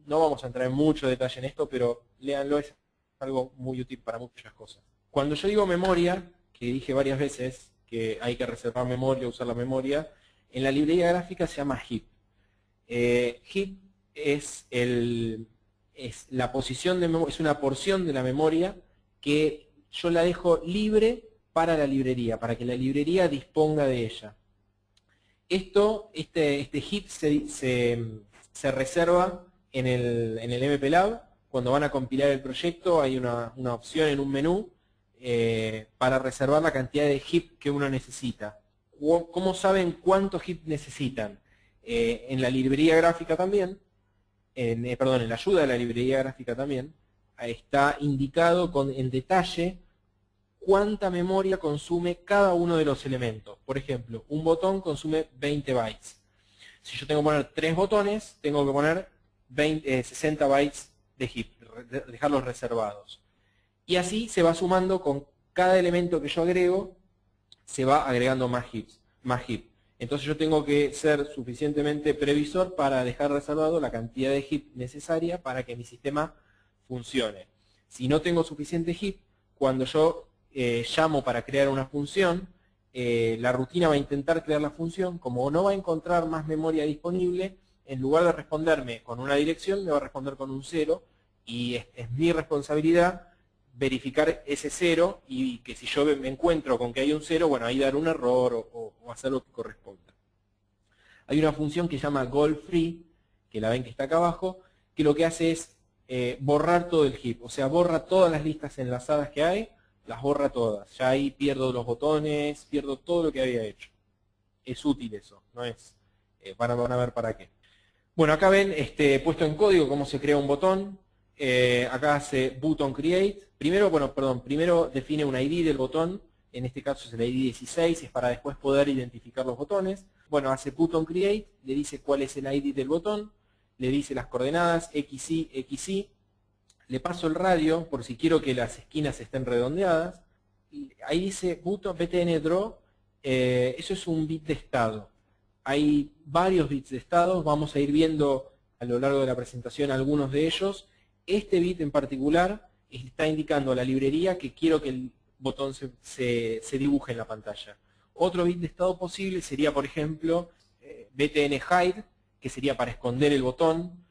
No vamos a entrar en mucho detalle en esto, pero léanlo, es algo muy útil para muchas cosas. Cuando yo digo memoria, que dije varias veces que hay que reservar memoria, usar la memoria, en la librería gráfica se llama heap. Heap es el es la posición es una porción de la memoria que yo la dejo libre para la librería, para que la librería disponga de ella. Este heap se reserva en el MPLAB. Cuando van a compilar el proyecto hay una opción en un menú para reservar la cantidad de heap que uno necesita. ¿Cómo saben cuánto heap necesitan? En la librería gráfica también, en la ayuda de la librería gráfica también, está indicado en detalle cuánta memoria consume cada uno de los elementos. Por ejemplo, un botón consume 20 bytes. Si yo tengo que poner 3 botones, tengo que poner 60 bytes de heap, dejarlos reservados. Y así se va sumando con cada elemento que yo agrego, se va agregando más heap. Entonces yo tengo que ser suficientemente previsor para dejar reservado la cantidad de heap necesaria para que mi sistema funcione. Si no tengo suficiente heap, cuando yo llamo para crear una función, la rutina va a intentar crear la función. Como no va a encontrar más memoria disponible, en lugar de responderme con una dirección, me va a responder con un 0, y es mi responsabilidad verificar ese 0, y que si yo me encuentro con que hay un 0, bueno, ahí dar un error o hacer lo que corresponda. Hay una función que se llama goal_free, que la ven que está acá abajo, que lo que hace es borrar todo el heap, o sea, borra todas las listas enlazadas que hay, las borra todas. Ya ahí pierdo los botones, pierdo todo lo que había hecho. Es útil eso, no es, van a ver para qué. Bueno, acá ven puesto en código cómo se crea un botón. Acá hace button create. Primero define un ID del botón. En este caso es el ID 16, es para después poder identificar los botones. Bueno, hace button create, le dice cuál es el ID del botón, le dice las coordenadas, XY, XY. Le paso el radio por si quiero que las esquinas estén redondeadas. Y ahí dice button btn draw. Eso es un bit de estado. Hay varios bits de estado. Vamos a ir viendo a lo largo de la presentación algunos de ellos. Este bit en particular está indicando a la librería que quiero que el botón se dibuje en la pantalla. Otro bit de estado posible sería, por ejemplo, btn hide, que sería para esconder el botón.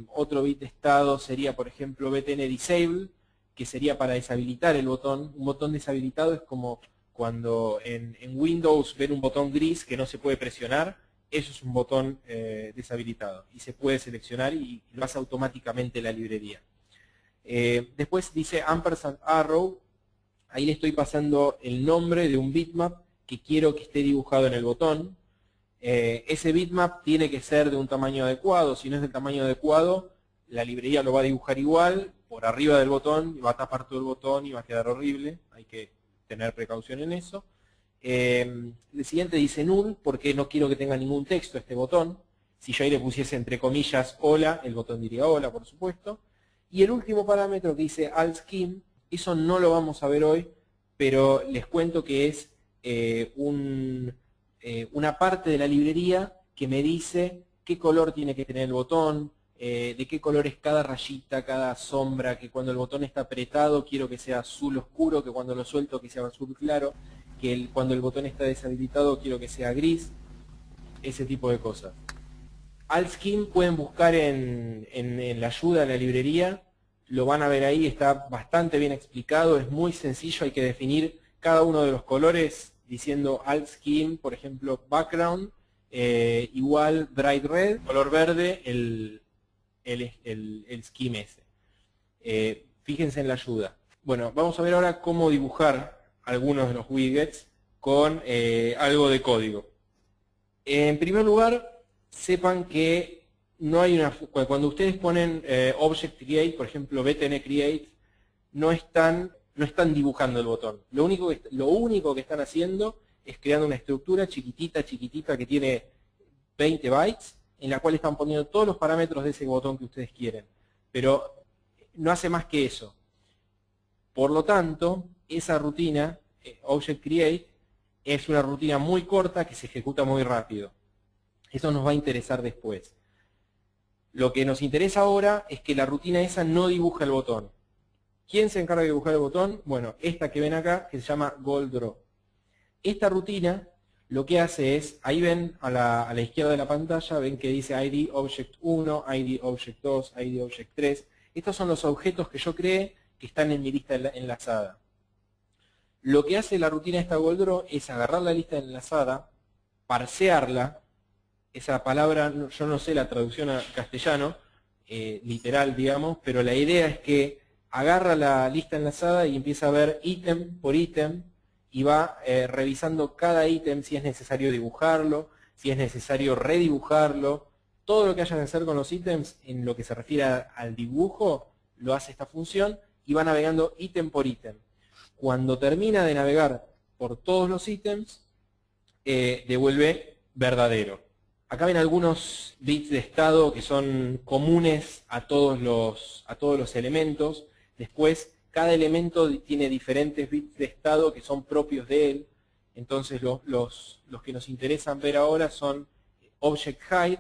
Otro bit de estado sería, por ejemplo, btn disable, que sería para deshabilitar el botón. Un botón deshabilitado es como cuando en Windows ven un botón gris que no se puede presionar. Eso es un botón deshabilitado y se puede seleccionar y lo hace automáticamente la librería. Después dice &arrow. Ahí le estoy pasando el nombre de un bitmap que quiero que esté dibujado en el botón. Ese bitmap tiene que ser de un tamaño adecuado. Si no es del tamaño adecuado, la librería lo va a dibujar igual, por arriba del botón, y va a tapar todo el botón y va a quedar horrible. Hay que tener precaución en eso. El siguiente dice null, porque no quiero que tenga ningún texto este botón. Si yo ahí le pusiese entre comillas hola, el botón diría hola, por supuesto. Y el último parámetro que dice altScheme, eso no lo vamos a ver hoy, pero les cuento que es una parte de la librería que me dice qué color tiene que tener el botón, de qué color es cada rayita, cada sombra, que cuando el botón está apretado quiero que sea azul oscuro, que cuando lo suelto que sea azul claro, que cuando el botón está deshabilitado quiero que sea gris, ese tipo de cosas. altScheme pueden buscar en la ayuda de la librería, lo van a ver ahí, está bastante bien explicado, es muy sencillo, hay que definir cada uno de los colores diciendo altScheme, por ejemplo, background, igual bright red, color verde, el scheme ese. Fíjense en la ayuda. Bueno, vamos a ver ahora cómo dibujar algunos de los widgets con algo de código. En primer lugar, sepan que no hay cuando ustedes ponen object create, por ejemplo btn create, no están dibujando el botón. Lo único que están haciendo es creando una estructura chiquitita que tiene 20 bytes, en la cual están poniendo todos los parámetros de ese botón que ustedes quieren. Pero no hace más que eso. Por lo tanto, esa rutina, object create, es una rutina muy corta que se ejecuta muy rápido. Eso nos va a interesar después. Lo que nos interesa ahora es que la rutina esa no dibuja el botón. ¿Quién se encarga de dibujar el botón? Bueno, esta que ven acá, que se llama goal_draw. Esta rutina lo que hace es, ahí ven a la izquierda de la pantalla, ven que dice ID Object 1, ID Object 2, ID Object 3. Estos son los objetos que yo creé que están en mi lista enlazada. Lo que hace la rutina esta Golddraw es agarrar la lista enlazada, parsearla, esa palabra, yo no sé la traducción a castellano, literal, digamos, pero la idea es que agarra la lista enlazada y empieza a ver ítem por ítem y va revisando cada ítem si es necesario dibujarlo, si es necesario redibujarlo. Todo lo que haya que hacer con los ítems en lo que se refiere al dibujo lo hace esta función y va navegando ítem por ítem. Cuando termina de navegar por todos los ítems, devuelve verdadero. Acá ven algunos bits de estado que son comunes a todos los elementos. Después, cada elemento tiene diferentes bits de estado que son propios de él. Entonces, los que nos interesan ver ahora son Object Hide.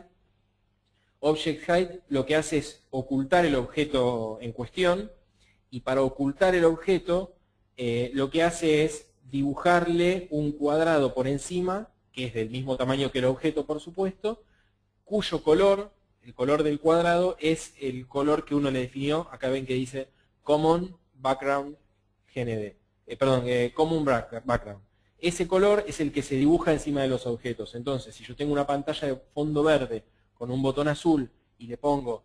Object Hide lo que hace es ocultar el objeto en cuestión. Y para ocultar el objeto, lo que hace es dibujarle un cuadrado por encima, que es del mismo tamaño que el objeto, por supuesto, cuyo color, el color del cuadrado, es el color que uno le definió. Acá ven que dice Common Background GND. Common Background. Ese color es el que se dibuja encima de los objetos. Entonces, si yo tengo una pantalla de fondo verde con un botón azul y le pongo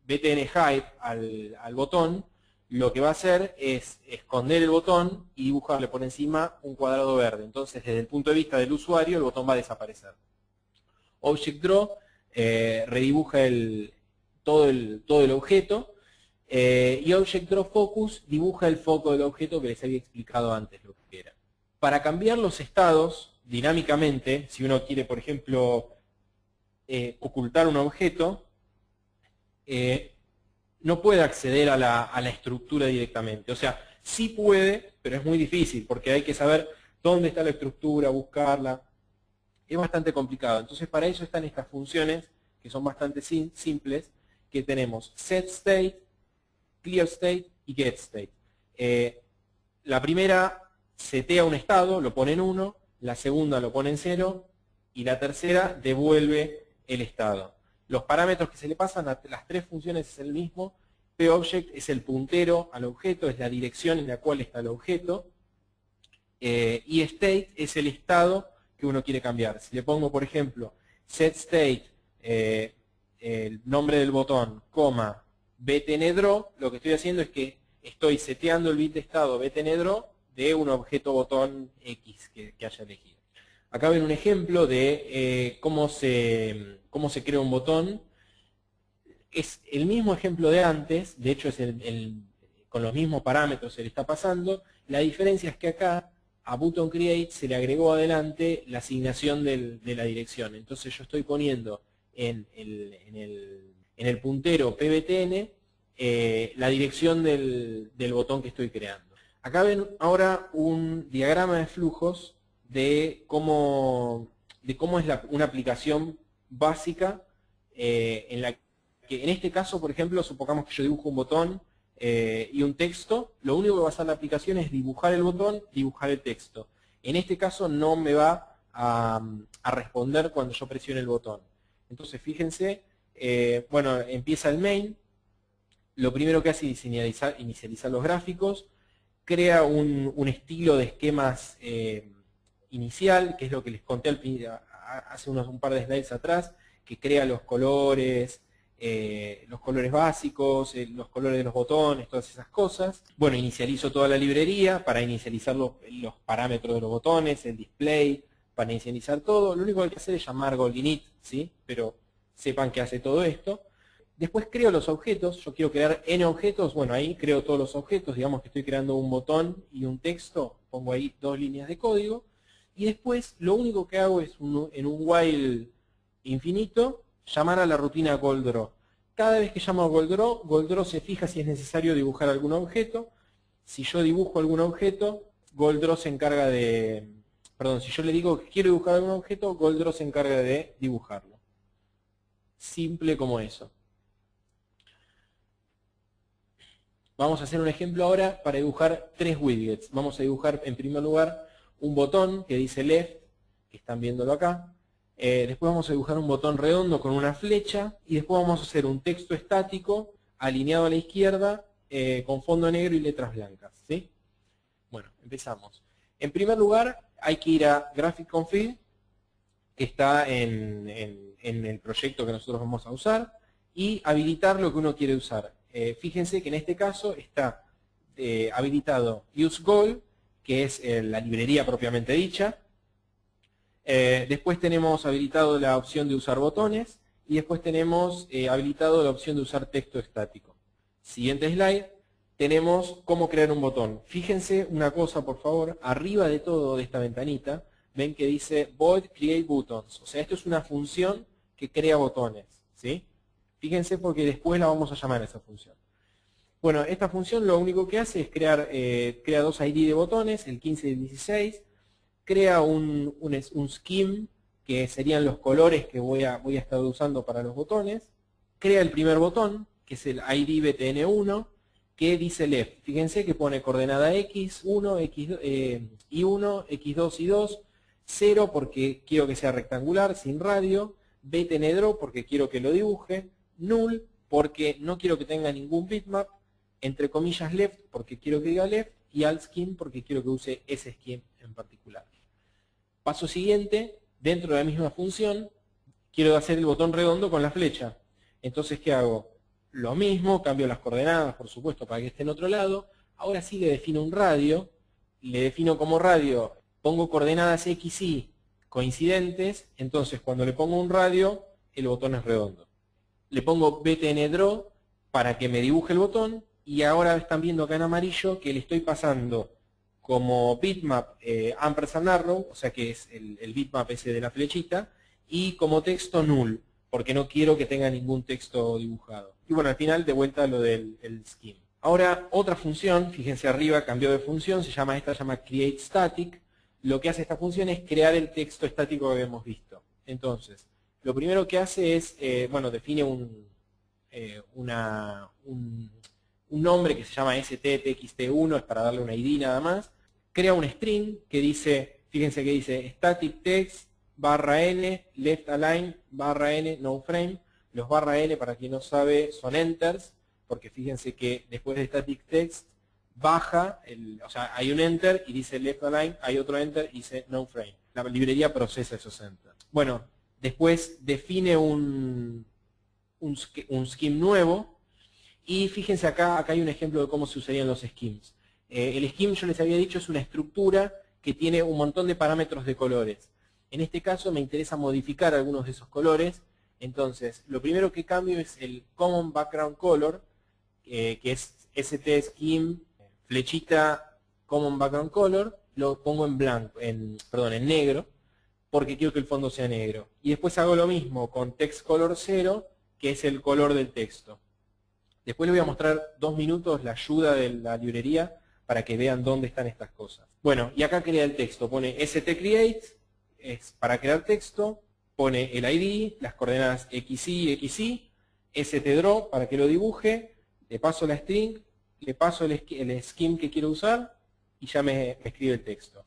BTN Hide al botón, lo que va a hacer es esconder el botón y dibujarle por encima un cuadrado verde. Entonces, desde el punto de vista del usuario, el botón va a desaparecer. Object Draw redibuja todo el objeto, y Object Draw Focus dibuja el foco del objeto que les había explicado antes lo que era. Para cambiar los estados dinámicamente, si uno quiere, por ejemplo, ocultar un objeto, no puede acceder a la estructura directamente. O sea, sí puede, pero es muy difícil, porque hay que saber dónde está la estructura, buscarla. Es bastante complicado. Entonces, para eso están estas funciones, que son bastante simples, que tenemos setState, clearState y getState. La primera setea un estado, lo pone en 1, la segunda lo pone en 0, y la tercera devuelve el estado. Los parámetros que se le pasan a las tres funciones es el mismo. PObject es el puntero al objeto, es la dirección en la cual está el objeto. Y state es el estado que uno quiere cambiar. Si le pongo, por ejemplo, setState, el nombre del botón, coma, btnDraw, lo que estoy haciendo es que estoy seteando el bit de estado btnDraw de un objeto botón X que haya elegido. Acá ven un ejemplo de cómo se crea un botón. Es el mismo ejemplo de antes, de hecho es con los mismos parámetros se le está pasando. La diferencia es que acá a button create se le agregó adelante la asignación de la dirección. Entonces yo estoy poniendo en el puntero pbtn la dirección del botón que estoy creando. Acá ven ahora un diagrama de flujos de cómo es una aplicación básica en la que en este caso, por ejemplo, supongamos que yo dibujo un botón y un texto. Lo único que va a hacer la aplicación es dibujar el botón, dibujar el texto. En este caso no me va a responder cuando yo presione el botón. Entonces fíjense, bueno, empieza el main. Lo primero que hace es inicializar los gráficos. Crea un estilo de esquemas inicial, que es lo que les conté hace un par de slides atrás, que crea los colores básicos, los colores de los botones, todas esas cosas. Bueno, inicializo toda la librería para inicializar los parámetros de los botones, el display, para inicializar todo. Lo único que hay que hacer es llamar goldinit, ¿sí? Pero sepan que hace todo esto. Después creo los objetos. Yo quiero crear n objetos. Bueno, ahí creo todos los objetos. Digamos que estoy creando un botón y un texto. Pongo ahí 2 líneas de código. Y después lo único que hago es en un while infinito llamar a la rutina Golddraw. Cada vez que llamo a Golddraw, Golddraw se fija si es necesario dibujar algún objeto. Si yo dibujo algún objeto, Golddraw se encarga de... Perdón, si yo le digo que quiero dibujar algún objeto, Golddraw se encarga de dibujarlo. Simple como eso. Vamos a hacer un ejemplo ahora para dibujar 3 widgets. Vamos a dibujar en primer lugar un botón que dice left, que están viéndolo acá. Después vamos a dibujar un botón redondo con una flecha y después vamos a hacer un texto estático alineado a la izquierda con fondo negro y letras blancas, ¿sí? Bueno, empezamos. En primer lugar, hay que ir a Graphic Config, que está en el proyecto que nosotros vamos a usar, y habilitar lo que uno quiere usar. Fíjense que en este caso está habilitado useGoal, que es la librería propiamente dicha. Después tenemos habilitado la opción de usar botones, y después tenemos habilitado la opción de usar texto estático. Siguiente slide. Tenemos cómo crear un botón. Fíjense una cosa, por favor, arriba de todo de esta ventanita, ven que dice Void Create Buttons. O sea, esto es una función que crea botones, ¿sí? Fíjense porque después la vamos a llamar a esa función. Bueno, esta función lo único que hace es crea dos ID de botones, el 15 y el 16, crea un scheme, que serían los colores que voy a estar usando para los botones, crea el primer botón, que es el ID BTN1, que dice left. Fíjense que pone coordenada X1, Y1, X2, Y2, 0 porque quiero que sea rectangular, sin radio, BTN draw porque quiero que lo dibuje, null porque no quiero que tenga ningún bitmap, entre comillas left porque quiero que diga left, y alt scheme porque quiero que use ese scheme en particular. Paso siguiente, dentro de la misma función, quiero hacer el botón redondo con la flecha. Entonces, ¿qué hago? Lo mismo, cambio las coordenadas, por supuesto, para que esté en otro lado. Ahora sí le defino un radio. Le defino como radio, pongo coordenadas X, Y coincidentes. Entonces, cuando le pongo un radio, el botón es redondo. Le pongo BTN Draw para que me dibuje el botón. Y ahora están viendo acá en amarillo que le estoy pasando como bitmap ampersand arrow, o sea que es el bitmap ese de la flechita, y como texto null, porque no quiero que tenga ningún texto dibujado. Y bueno, al final de vuelta lo del scheme. Ahora, otra función, fíjense arriba, cambió de función, se llama create static. Lo que hace esta función es crear el texto estático que habíamos visto. Entonces, lo primero que hace es, bueno, define un nombre que se llama sttxt1, es para darle una ID nada más. Crea un string que dice, fíjense que dice static text /n, left align /n, no frame. Los /n, para quien no sabe, son enters, porque fíjense que después de static text baja, o sea, hay un enter y dice left align, hay otro enter y dice no frame. La librería procesa esos enters. Bueno, después define un scheme nuevo, y fíjense acá hay un ejemplo de cómo se usarían los schemes. El scheme, yo les había dicho, es una estructura que tiene un montón de parámetros de colores. En este caso me interesa modificar algunos de esos colores. Entonces, lo primero que cambio es el Common Background Color, que es ST-Scheme, flechita Common Background Color, lo pongo en blanco, en negro, porque quiero que el fondo sea negro. Y después hago lo mismo con Text Color 0, que es el color del texto. Después les voy a mostrar 2 minutos la ayuda de la librería para que vean dónde están estas cosas. Bueno, y acá crea el texto, pone stcreate, es para crear texto, pone el ID, las coordenadas XY, XY, stdraw para que lo dibuje, le paso la string, le paso el scheme que quiero usar y ya me escribe el texto.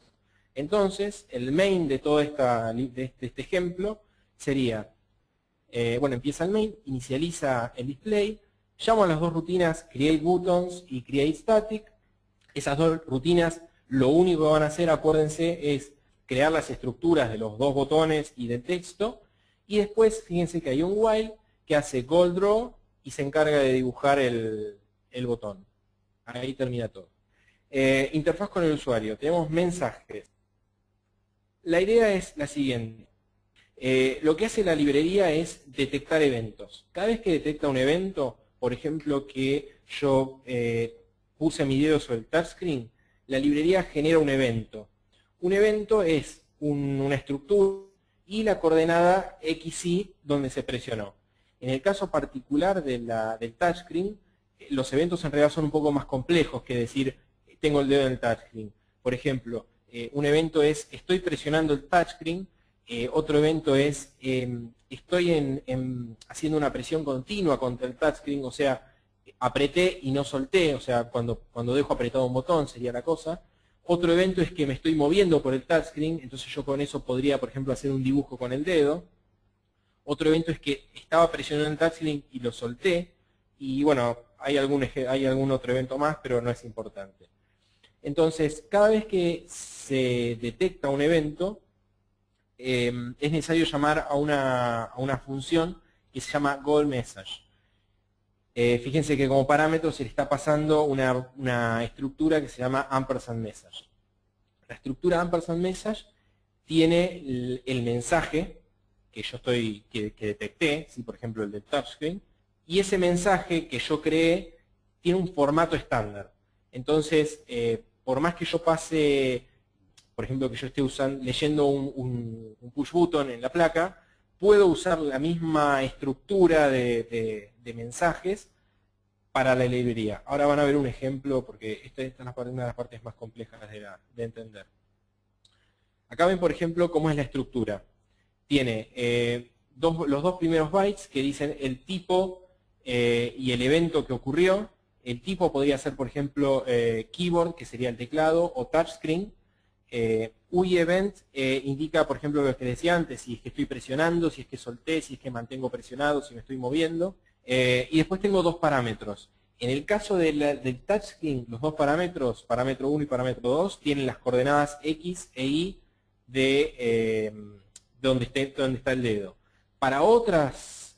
Entonces, el main de todo este ejemplo sería, bueno, empieza el main, inicializa el display, llamo a las dos rutinas createButtons y createStatic. Esas dos rutinas lo único que van a hacer, acuérdense, es crear las estructuras de los dos botones y del texto. Y después, fíjense que hay un while que hace goalDraw y se encarga de dibujar el botón. Ahí termina todo. Interfaz con el usuario. Tenemos mensajes. La idea es la siguiente. Lo que hace la librería es detectar eventos. Cada vez que detecta un evento, por ejemplo, que yo puse mi dedo sobre el touchscreen, la librería genera un evento. Un evento es una estructura y la coordenada XY donde se presionó. En el caso particular del touchscreen, los eventos en realidad son un poco más complejos que decir, tengo el dedo en el touchscreen. Por ejemplo, un evento es, estoy presionando el touchscreen. Otro evento es, estoy haciendo una presión continua contra el touchscreen, o sea, apreté y no solté, o sea, cuando dejo apretado un botón sería la cosa. Otro evento es que me estoy moviendo por el touchscreen, entonces yo con eso podría, por ejemplo, hacer un dibujo con el dedo. Otro evento es que estaba presionando el touchscreen y lo solté. Y bueno, hay algún otro evento más, pero no es importante. Entonces, cada vez que se detecta un evento, es necesario llamar a una función que se llama goalMessage. Fíjense que como parámetro se le está pasando una estructura que se llama ampersand_message. La estructura ampersand_message tiene el mensaje que yo que detecté, ¿sí? Por ejemplo el del touchscreen, y ese mensaje que yo creé tiene un formato estándar. Entonces, por más que yo pase, por ejemplo, que yo esté leyendo un push button en la placa, puedo usar la misma estructura de mensajes para la librería. Ahora van a ver un ejemplo, porque esta es una de las partes más complejas de entender. Acá ven, por ejemplo, cómo es la estructura. Tiene los dos primeros bytes que dicen el tipo y el evento que ocurrió. El tipo podría ser, por ejemplo, keyboard, que sería el teclado, o touchscreen. UIEvent indica, por ejemplo, lo que decía antes, si es que estoy presionando, si es que solté, si es que mantengo presionado, si me estoy moviendo. Y después tengo dos parámetros. En el caso del touchscreen, los dos parámetros, parámetro 1 y parámetro 2, tienen las coordenadas X e Y de donde está el dedo. Para otros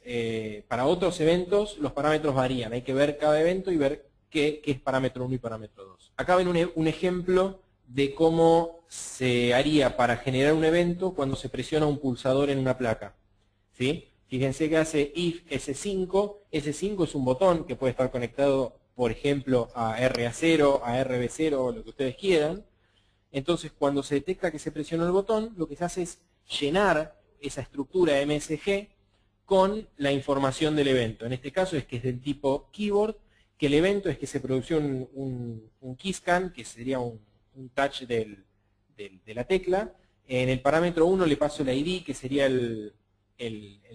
eventos, los parámetros varían. Hay que ver cada evento y ver qué es parámetro 1 y parámetro 2. Acá ven un ejemplo de cómo se haría para generar un evento cuando se presiona un pulsador en una placa. ¿Sí? Fíjense que hace if S5. S5 es un botón que puede estar conectado, por ejemplo, a RA0, a RB0, lo que ustedes quieran. Entonces, cuando se detecta que se presionó el botón, lo que se hace es llenar esa estructura MSG con la información del evento. En este caso es que es del tipo keyboard, que el evento es que se produjo un keyscan, que sería un touch de la tecla. En el parámetro 1 le paso el ID, que sería el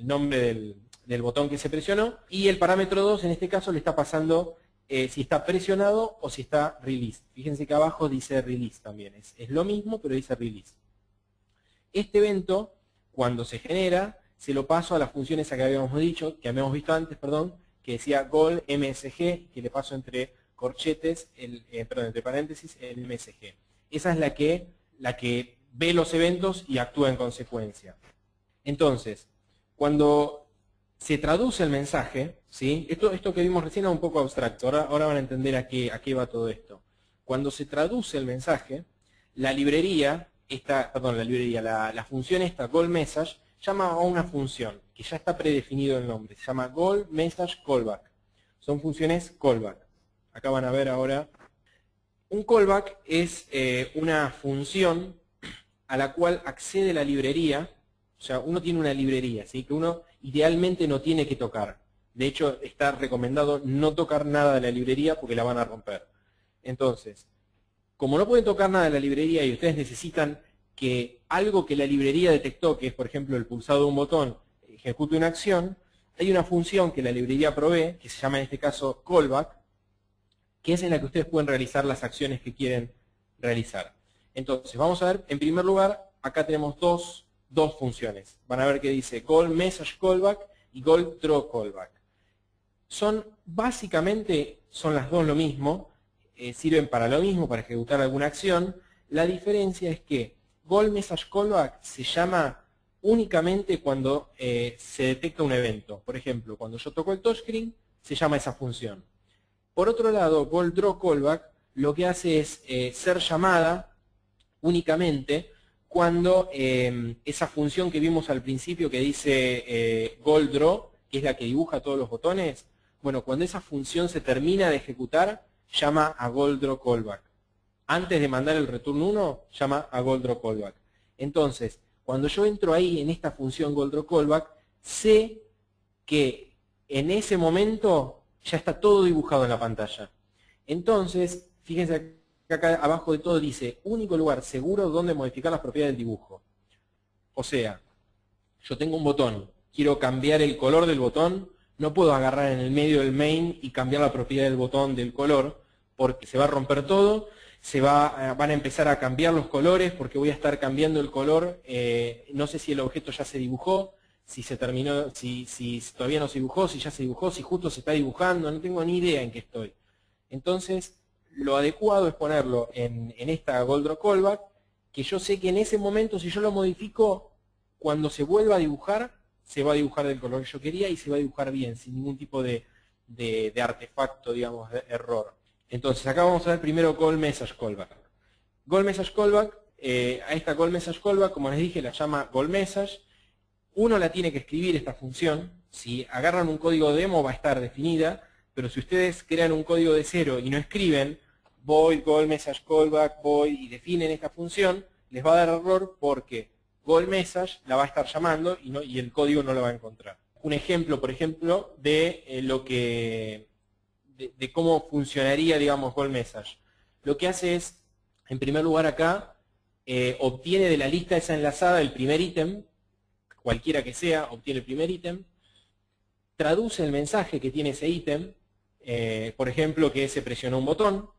nombre del botón que se presionó. Y el parámetro 2, en este caso, le está pasando si está presionado o si está released. Fíjense que abajo dice release también. Es lo mismo, pero dice release. Este evento, cuando se genera, se lo paso a la función esa que habíamos visto antes, perdón, que decía goalMSG, que le paso entre corchetes, entre paréntesis, el MSG. Esa es la que ve los eventos y actúa en consecuencia. Entonces, cuando se traduce el mensaje, ¿sí? Esto que vimos recién era un poco abstracto, ahora van a entender a qué va todo esto. Cuando se traduce el mensaje, la función esta, goalMessage, llama a una función que ya está predefinido el nombre, se llama goalMessageCallback. Son funciones callback. Acá van a ver ahora. Un callback es una función a la cual accede la librería. O sea, uno tiene una librería, ¿sí? Que uno idealmente no tiene que tocar. De hecho, está recomendado no tocar nada de la librería porque la van a romper. Entonces, como no pueden tocar nada de la librería y ustedes necesitan que algo que la librería detectó, que es por ejemplo el pulsado de un botón, ejecute una acción, hay una función que la librería provee, que se llama en este caso callback, que es en la que ustedes pueden realizar las acciones que quieren realizar. Entonces, vamos a ver, en primer lugar, acá tenemos dos funciones. Van a ver que dice goalMessageCallback y goalDrawCallback. Básicamente son las dos lo mismo, sirven para lo mismo, para ejecutar alguna acción. La diferencia es que goalMessageCallback se llama únicamente cuando se detecta un evento. Por ejemplo, cuando yo toco el touchscreen, se llama esa función. Por otro lado, goalDrawCallback lo que hace es ser llamada únicamente cuando esa función que vimos al principio que dice goalDraw, que es la que dibuja todos los botones, bueno, cuando esa función se termina de ejecutar, llama a goalDrawCallback. Antes de mandar el return 1, llama a goalDrawCallback. Entonces, cuando yo entro ahí en esta función goalDrawCallback, sé que en ese momento ya está todo dibujado en la pantalla. Entonces, fíjense que acá abajo de todo dice único lugar seguro donde modificar las propiedades del dibujo. O sea, yo tengo un botón, quiero cambiar el color del botón, no puedo agarrar en el medio del main y cambiar la propiedad del botón del color, porque se va a romper todo van a empezar a cambiar los colores porque voy a estar cambiando el color. No sé si el objeto ya se dibujó, si se terminó, si todavía no se dibujó, si ya se dibujó, si justo se está dibujando, no tengo ni idea en qué estoy. Entonces, lo adecuado es ponerlo en esta Golddraw Callback, que yo sé que en ese momento, si yo lo modifico, cuando se vuelva a dibujar, se va a dibujar del color que yo quería y se va a dibujar bien, sin ningún tipo de artefacto, digamos, de error. Entonces, acá vamos a ver primero Goal Message Callback. Goal Message Callback, a esta Goal Message Callback, como les dije, la llama Goal Message. Uno la tiene que escribir, esta función. Si agarran un código demo va a estar definida, pero si ustedes crean un código de cero y no escriben void Goal Message Callback, void, y definen esta función, les va a dar error porque Goal Message la va a estar llamando y el código no lo va a encontrar. Un ejemplo, por ejemplo, de cómo funcionaría, digamos, Goal Message. Lo que hace es, en primer lugar acá, obtiene de la lista esa enlazada el primer ítem, cualquiera que sea, obtiene el primer ítem, traduce el mensaje que tiene ese ítem, por ejemplo, que se presionó un botón,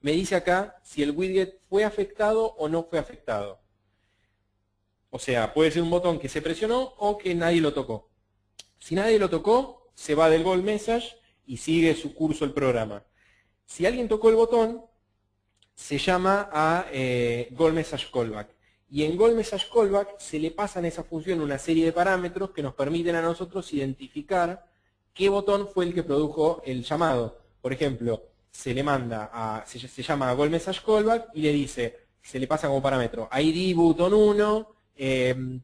me dice acá si el widget fue afectado o no fue afectado. O sea, puede ser un botón que se presionó o que nadie lo tocó. Si nadie lo tocó, se va del Goal Message y sigue su curso el programa. Si alguien tocó el botón, se llama a Goal Message Callback. Y en Goal Message Callback se le pasan a esa función una serie de parámetros que nos permiten a nosotros identificar qué botón fue el que produjo el llamado. Por ejemplo, se le manda se llama a Goal Message Callback y le dice, se le pasa como parámetro ID botón 1,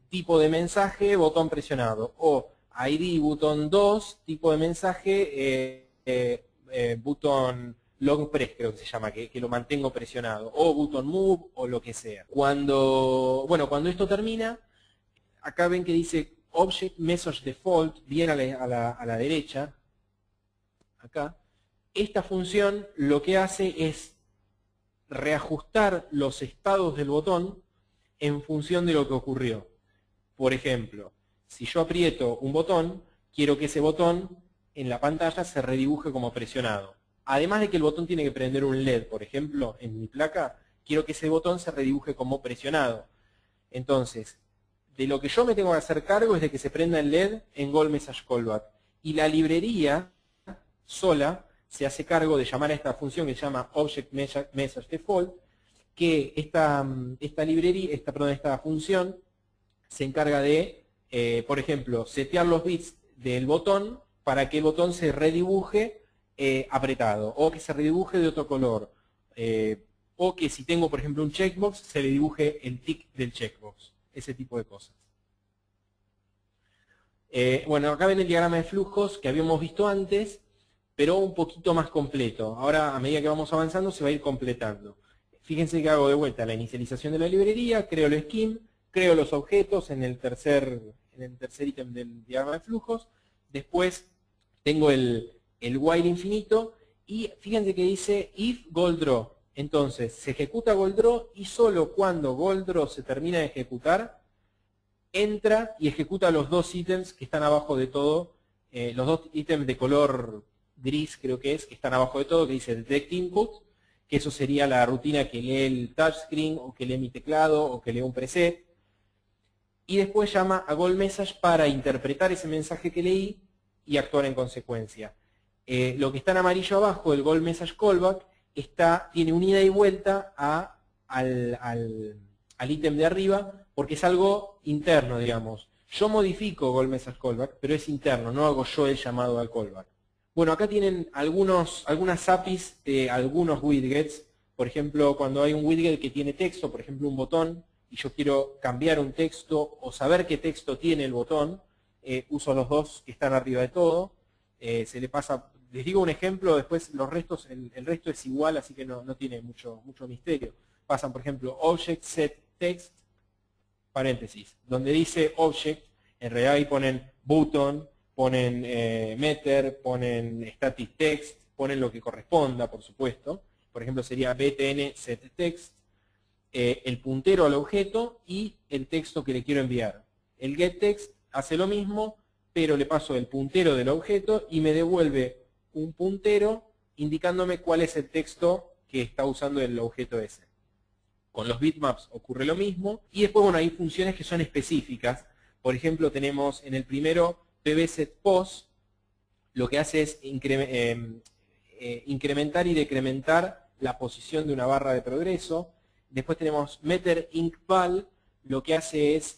tipo de mensaje, botón presionado. O ID botón 2, tipo de mensaje, botón long press, creo que se llama, que lo mantengo presionado. O button move, o lo que sea. Cuando esto termina, acá ven que dice Object Message Default, bien a la derecha, acá. Esta función lo que hace es reajustar los estados del botón en función de lo que ocurrió. Por ejemplo, si yo aprieto un botón, quiero que ese botón en la pantalla se redibuje como presionado. Además de que el botón tiene que prender un LED, por ejemplo, en mi placa, quiero que ese botón se redibuje como presionado. Entonces, de lo que yo me tengo que hacer cargo es de que se prenda el LED en Goal Message Callback. Y la librería sola se hace cargo de llamar a esta función que se llama Object Message Default, que esta función se encarga de, por ejemplo, setear los bits del botón para que el botón se redibuje apretado, o que se redibuje de otro color, o que si tengo, por ejemplo, un checkbox, se le dibuje el tick del checkbox, ese tipo de cosas. Bueno, acá ven el diagrama de flujos que habíamos visto antes, pero un poquito más completo. Ahora, a medida que vamos avanzando, se va a ir completando. Fíjense que hago de vuelta la inicialización de la librería, creo el scheme, creo los objetos en el tercer ítem del diagrama de flujos. Después tengo el while infinito y fíjense que dice if goalDraw. Entonces, se ejecuta goalDraw y solo cuando goalDraw se termina de ejecutar, entra y ejecuta los dos ítems que están abajo de todo, los dos ítems de color gris creo que están abajo de todo, que dice Detect Input, que eso sería la rutina que lee el touchscreen, o que lee mi teclado, o que lee un preset. Y después llama a Goal Message para interpretar ese mensaje que leí y actuar en consecuencia. Lo que está en amarillo abajo, el Goal Message Callback, tiene un ida y vuelta al ítem de arriba, porque es algo interno, digamos. Yo modifico Goal Message Callback, pero es interno, no hago yo el llamado al callback. Bueno, acá tienen algunas APIs de algunos widgets. Por ejemplo, cuando hay un widget que tiene texto, por ejemplo un botón, y yo quiero cambiar un texto o saber qué texto tiene el botón, uso los dos que están arriba de todo. Se le pasa, les digo un ejemplo, después el resto es igual, así que no tiene mucho misterio. Pasan, por ejemplo, Object Set Text, paréntesis, donde dice Object, en realidad ahí ponen button, ponen meter, ponen static text, ponen lo que corresponda, por supuesto. Por ejemplo, sería btn set text, el puntero al objeto y el texto que le quiero enviar. El getText hace lo mismo, pero le paso el puntero del objeto y me devuelve un puntero indicándome cuál es el texto que está usando el objeto ese. Con los bitmaps ocurre lo mismo. Y después, bueno, hay funciones que son específicas. Por ejemplo, tenemos en el primero pbsetPos, lo que hace es incrementar y decrementar la posición de una barra de progreso. Después tenemos meterinc_val, lo que hace es,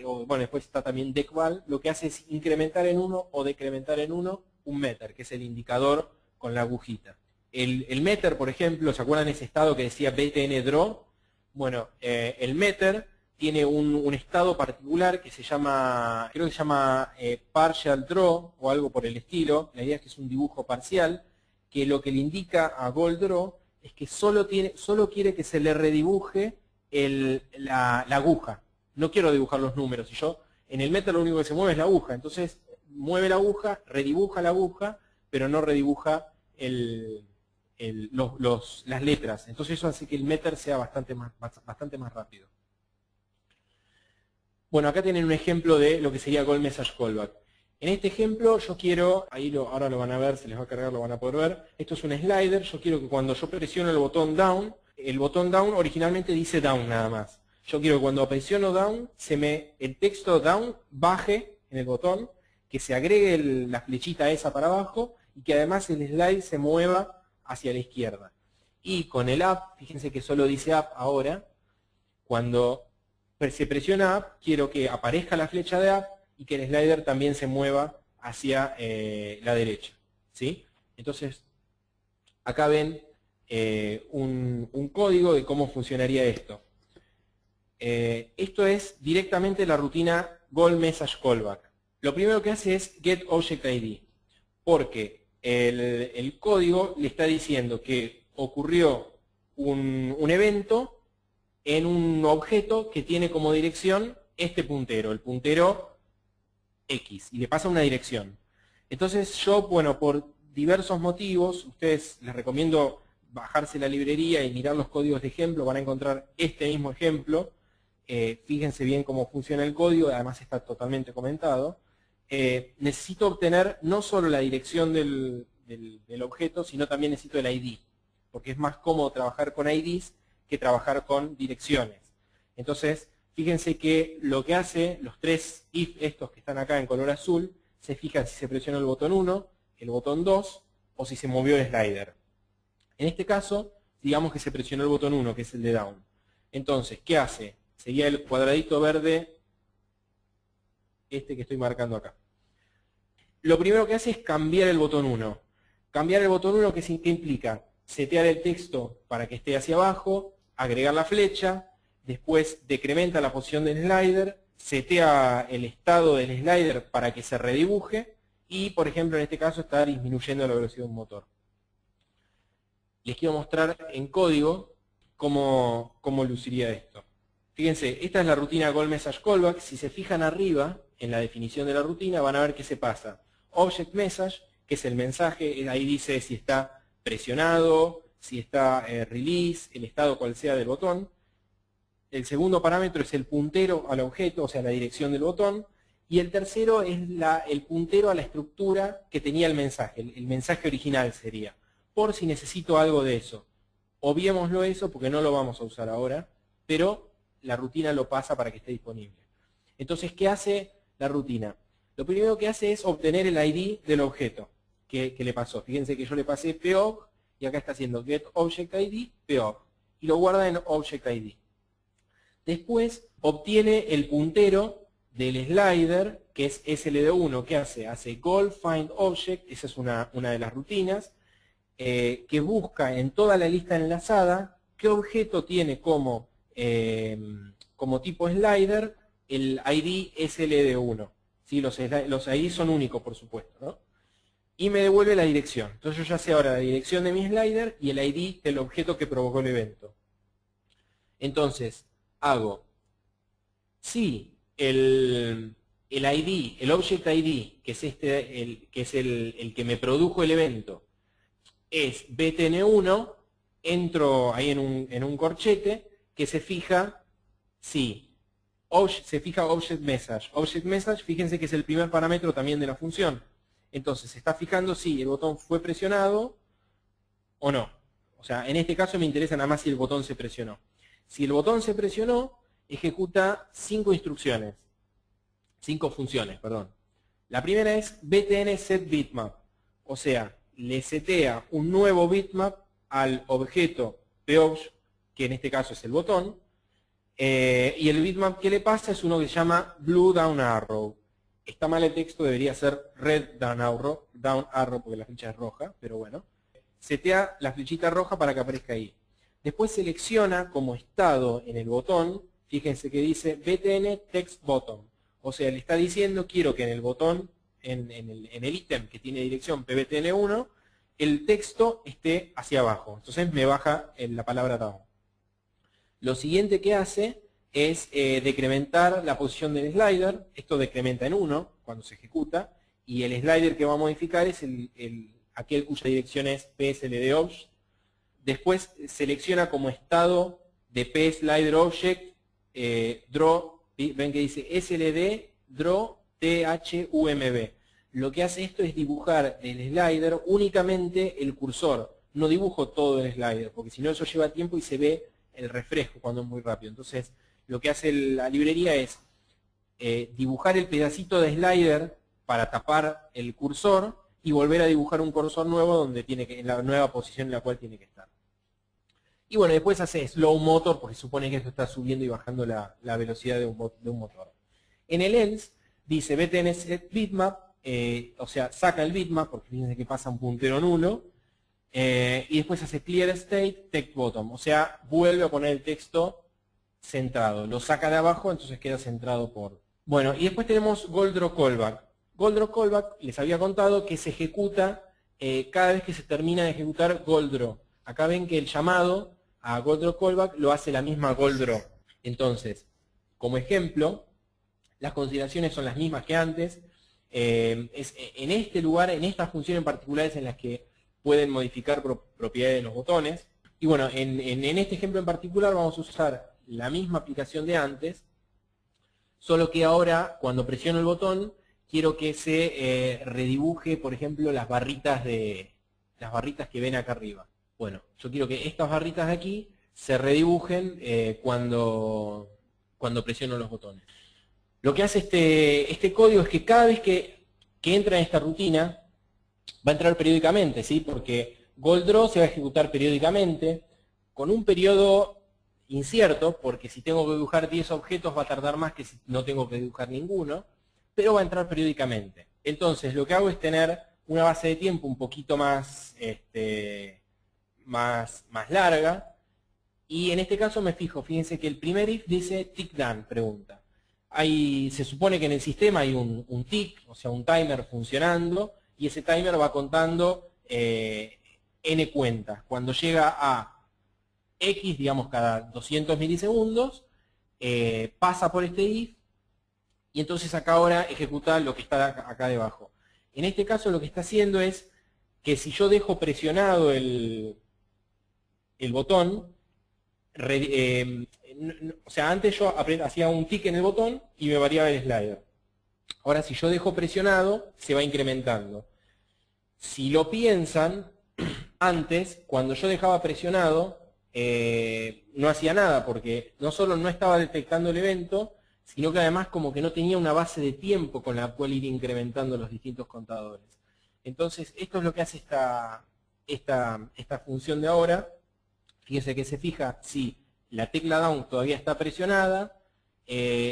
bueno, después está también decval, lo que hace es incrementar en 1 o decrementar en 1 un meter, que es el indicador con la agujita. El meter, por ejemplo, ¿se acuerdan ese estado que decía btn draw? Bueno, el meter tiene un estado particular que se llama, creo que se llama partial draw o algo por el estilo. La idea es que es un dibujo parcial, que lo que le indica a goal draw es que solo quiere que se le redibuje la aguja. No quiero dibujar los números. Y yo, en el meter lo único que se mueve es la aguja. Entonces, mueve la aguja, redibuja la aguja, pero no redibuja las letras. Entonces eso hace que el meter sea bastante más rápido. Bueno, acá tienen un ejemplo de lo que sería Goal Message Callback. En este ejemplo yo quiero, ahora lo van a ver, se les va a cargar, lo van a poder ver. Esto es un slider, yo quiero que cuando yo presiono el botón down originalmente dice down nada más. Yo quiero que cuando presiono down, el texto down baje en el botón, que se agregue la flechita esa para abajo y que además el slide se mueva hacia la izquierda. Y con el up, fíjense que solo dice up ahora, cuando se presiona up, quiero que aparezca la flecha de up y que el slider también se mueva hacia la derecha. ¿Sí? Entonces, acá ven un código de cómo funcionaría esto. Esto es directamente la rutina Goal Message Callback. Lo primero que hace es getObjectID, porque el código le está diciendo que ocurrió un evento en un objeto que tiene como dirección este puntero, el puntero X, y le pasa una dirección. Entonces yo, bueno, por diversos motivos, ustedes les recomiendo bajarse la librería y mirar los códigos de ejemplo, van a encontrar este mismo ejemplo. Fíjense bien cómo funciona el código, además está totalmente comentado. Necesito obtener no solo la dirección del objeto, sino también necesito el ID, porque es más cómodo trabajar con IDs que trabajar con direcciones. Entonces, fíjense que lo que hace, los tres if estos que están acá en color azul, se fijan si se presionó el botón 1, el botón 2 o si se movió el slider. En este caso, digamos que se presionó el botón 1, que es el de down. Entonces, ¿qué hace? Sería el cuadradito verde, este que estoy marcando acá. Lo primero que hace es cambiar el botón 1. Cambiar el botón 1, ¿qué implica? Setear el texto para que esté hacia abajo, agregar la flecha, después decrementa la posición del slider, setea el estado del slider para que se redibuje y, por ejemplo, en este caso está disminuyendo la velocidad de un motor. Les quiero mostrar en código cómo luciría esto. Fíjense, esta es la rutina Goal Message Callback. Si se fijan arriba, en la definición de la rutina, van a ver qué se pasa. Object Message, que es el mensaje, ahí dice si está presionado, si está release, el estado cual sea del botón. El segundo parámetro es el puntero al objeto, o sea, la dirección del botón. Y el tercero es el puntero a la estructura que tenía el mensaje original sería. Por si necesito algo de eso. Obviémoslo eso porque no lo vamos a usar ahora, pero la rutina lo pasa para que esté disponible. Entonces, ¿qué hace la rutina? Lo primero que hace es obtener el ID del objeto que le pasó. Fíjense que yo le pasé POB y acá está haciendo getObjectID POB y lo guarda en ObjectID. Después obtiene el puntero del slider, que es SLD1. ¿Qué hace? Hace goal find object, esa es una de las rutinas, que busca en toda la lista enlazada qué objeto tiene como tipo slider el ID SLD1. ¿Sí? Los ID son únicos, por supuesto, ¿no? Y me devuelve la dirección. Entonces yo ya sé ahora la dirección de mi slider y el ID del objeto que provocó el evento. Entonces, hago, si el ID, el Object ID, que es el que me produjo el evento, es btn1, entro ahí en un corchete que se fija si se fija Object Message. Object Message, fíjense que es el primer parámetro también de la función. Entonces, se está fijando si el botón fue presionado o no. O sea, en este caso me interesa nada más si el botón se presionó. Si el botón se presionó, ejecuta 5 instrucciones. 5 funciones, perdón. La primera es btn set bitmap. O sea, le setea un nuevo bitmap al objeto PObj, que en este caso es el botón. Y el bitmap que le pasa es uno que se llama blue down arrow. Está mal el texto, debería ser red down arrow porque la flecha es roja, pero bueno. Setea la flechita roja para que aparezca ahí. Después selecciona como estado en el botón, fíjense que dice btn text bottom. O sea, le está diciendo, quiero que en el botón, en el ítem que tiene dirección pbtn1, el texto esté hacia abajo. Entonces me baja la palabra down. Lo siguiente que hace es decrementar la posición del slider. Esto decrementa en 1 cuando se ejecuta. Y el slider que va a modificar es aquel cuya dirección es psldobj. Después selecciona como estado de psliderObject draw, ven que dice sld draw thumb. Lo que hace esto es dibujar el slider únicamente el cursor. No dibujo todo el slider, porque si no eso lleva tiempo y se ve el refresco cuando es muy rápido. Entonces lo que hace la librería es dibujar el pedacito de slider para tapar el cursor y volver a dibujar un cursor nuevo donde tiene que, en la nueva posición en la cual tiene que estar. Y bueno, después hace slow motor porque supone que esto está subiendo y bajando la velocidad de un motor. En el else dice btn set bitmap, o sea, saca el bitmap porque fíjense que pasa un puntero nulo, y después hace clear state text bottom, o sea, vuelve a poner el texto centrado, lo saca de abajo, entonces queda centrado por... Bueno, y después tenemos golddraw callback. Golddraw callback, les había contado que se ejecuta cada vez que se termina de ejecutar golddraw. Acá ven que el llamado a golddraw callback lo hace la misma golddraw. Entonces, como ejemplo, las consideraciones son las mismas que antes. En este lugar, en esta función en particular es en las que pueden modificar propiedades de los botones. Y bueno, en este ejemplo en particular vamos a usar la misma aplicación de antes, solo que ahora cuando presiono el botón quiero que se redibuje, por ejemplo, las barritas que ven acá arriba. Bueno, yo quiero que estas barritas de aquí se redibujen cuando presiono los botones. Lo que hace este código es que cada vez que entra en esta rutina, va a entrar periódicamente, ¿sí? Porque golddraw se va a ejecutar periódicamente, con un periodo incierto, porque si tengo que dibujar 10 objetos va a tardar más que si no tengo que dibujar ninguno, pero va a entrar periódicamente. Entonces, lo que hago es tener una base de tiempo un poquito más larga, y en este caso me fijo, fíjense que el primer if dice tick done, pregunta. Se supone que en el sistema hay un tick, o sea un timer funcionando, y ese timer va contando n cuentas. Cuando llega a x, digamos cada 200 milisegundos, pasa por este if, y entonces acá ahora ejecuta lo que está acá debajo. En este caso lo que está haciendo es que si yo dejo presionado el botón, o sea, antes yo hacía un tick en el botón y me variaba el slider. Ahora si yo dejo presionado, se va incrementando. Si lo piensan, antes, cuando yo dejaba presionado, no hacía nada, porque no solo no estaba detectando el evento, sino que además como que no tenía una base de tiempo con la cual ir incrementando los distintos contadores. Entonces, esto es lo que hace esta función de ahora. Fíjese que se fija si la tecla down todavía está presionada.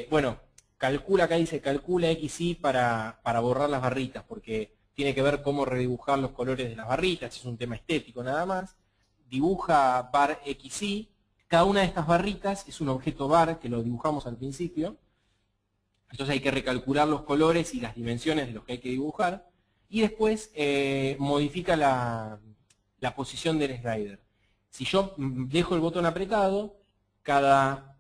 Bueno, calcula, acá dice calcula XY para borrar las barritas, porque tiene que ver cómo redibujar los colores de las barritas, es un tema estético nada más. Dibuja var XY. Cada una de estas barritas es un objeto var que lo dibujamos al principio. Entonces hay que recalcular los colores y las dimensiones de los que hay que dibujar. Y después modifica la posición del slider. Si yo dejo el botón apretado, cada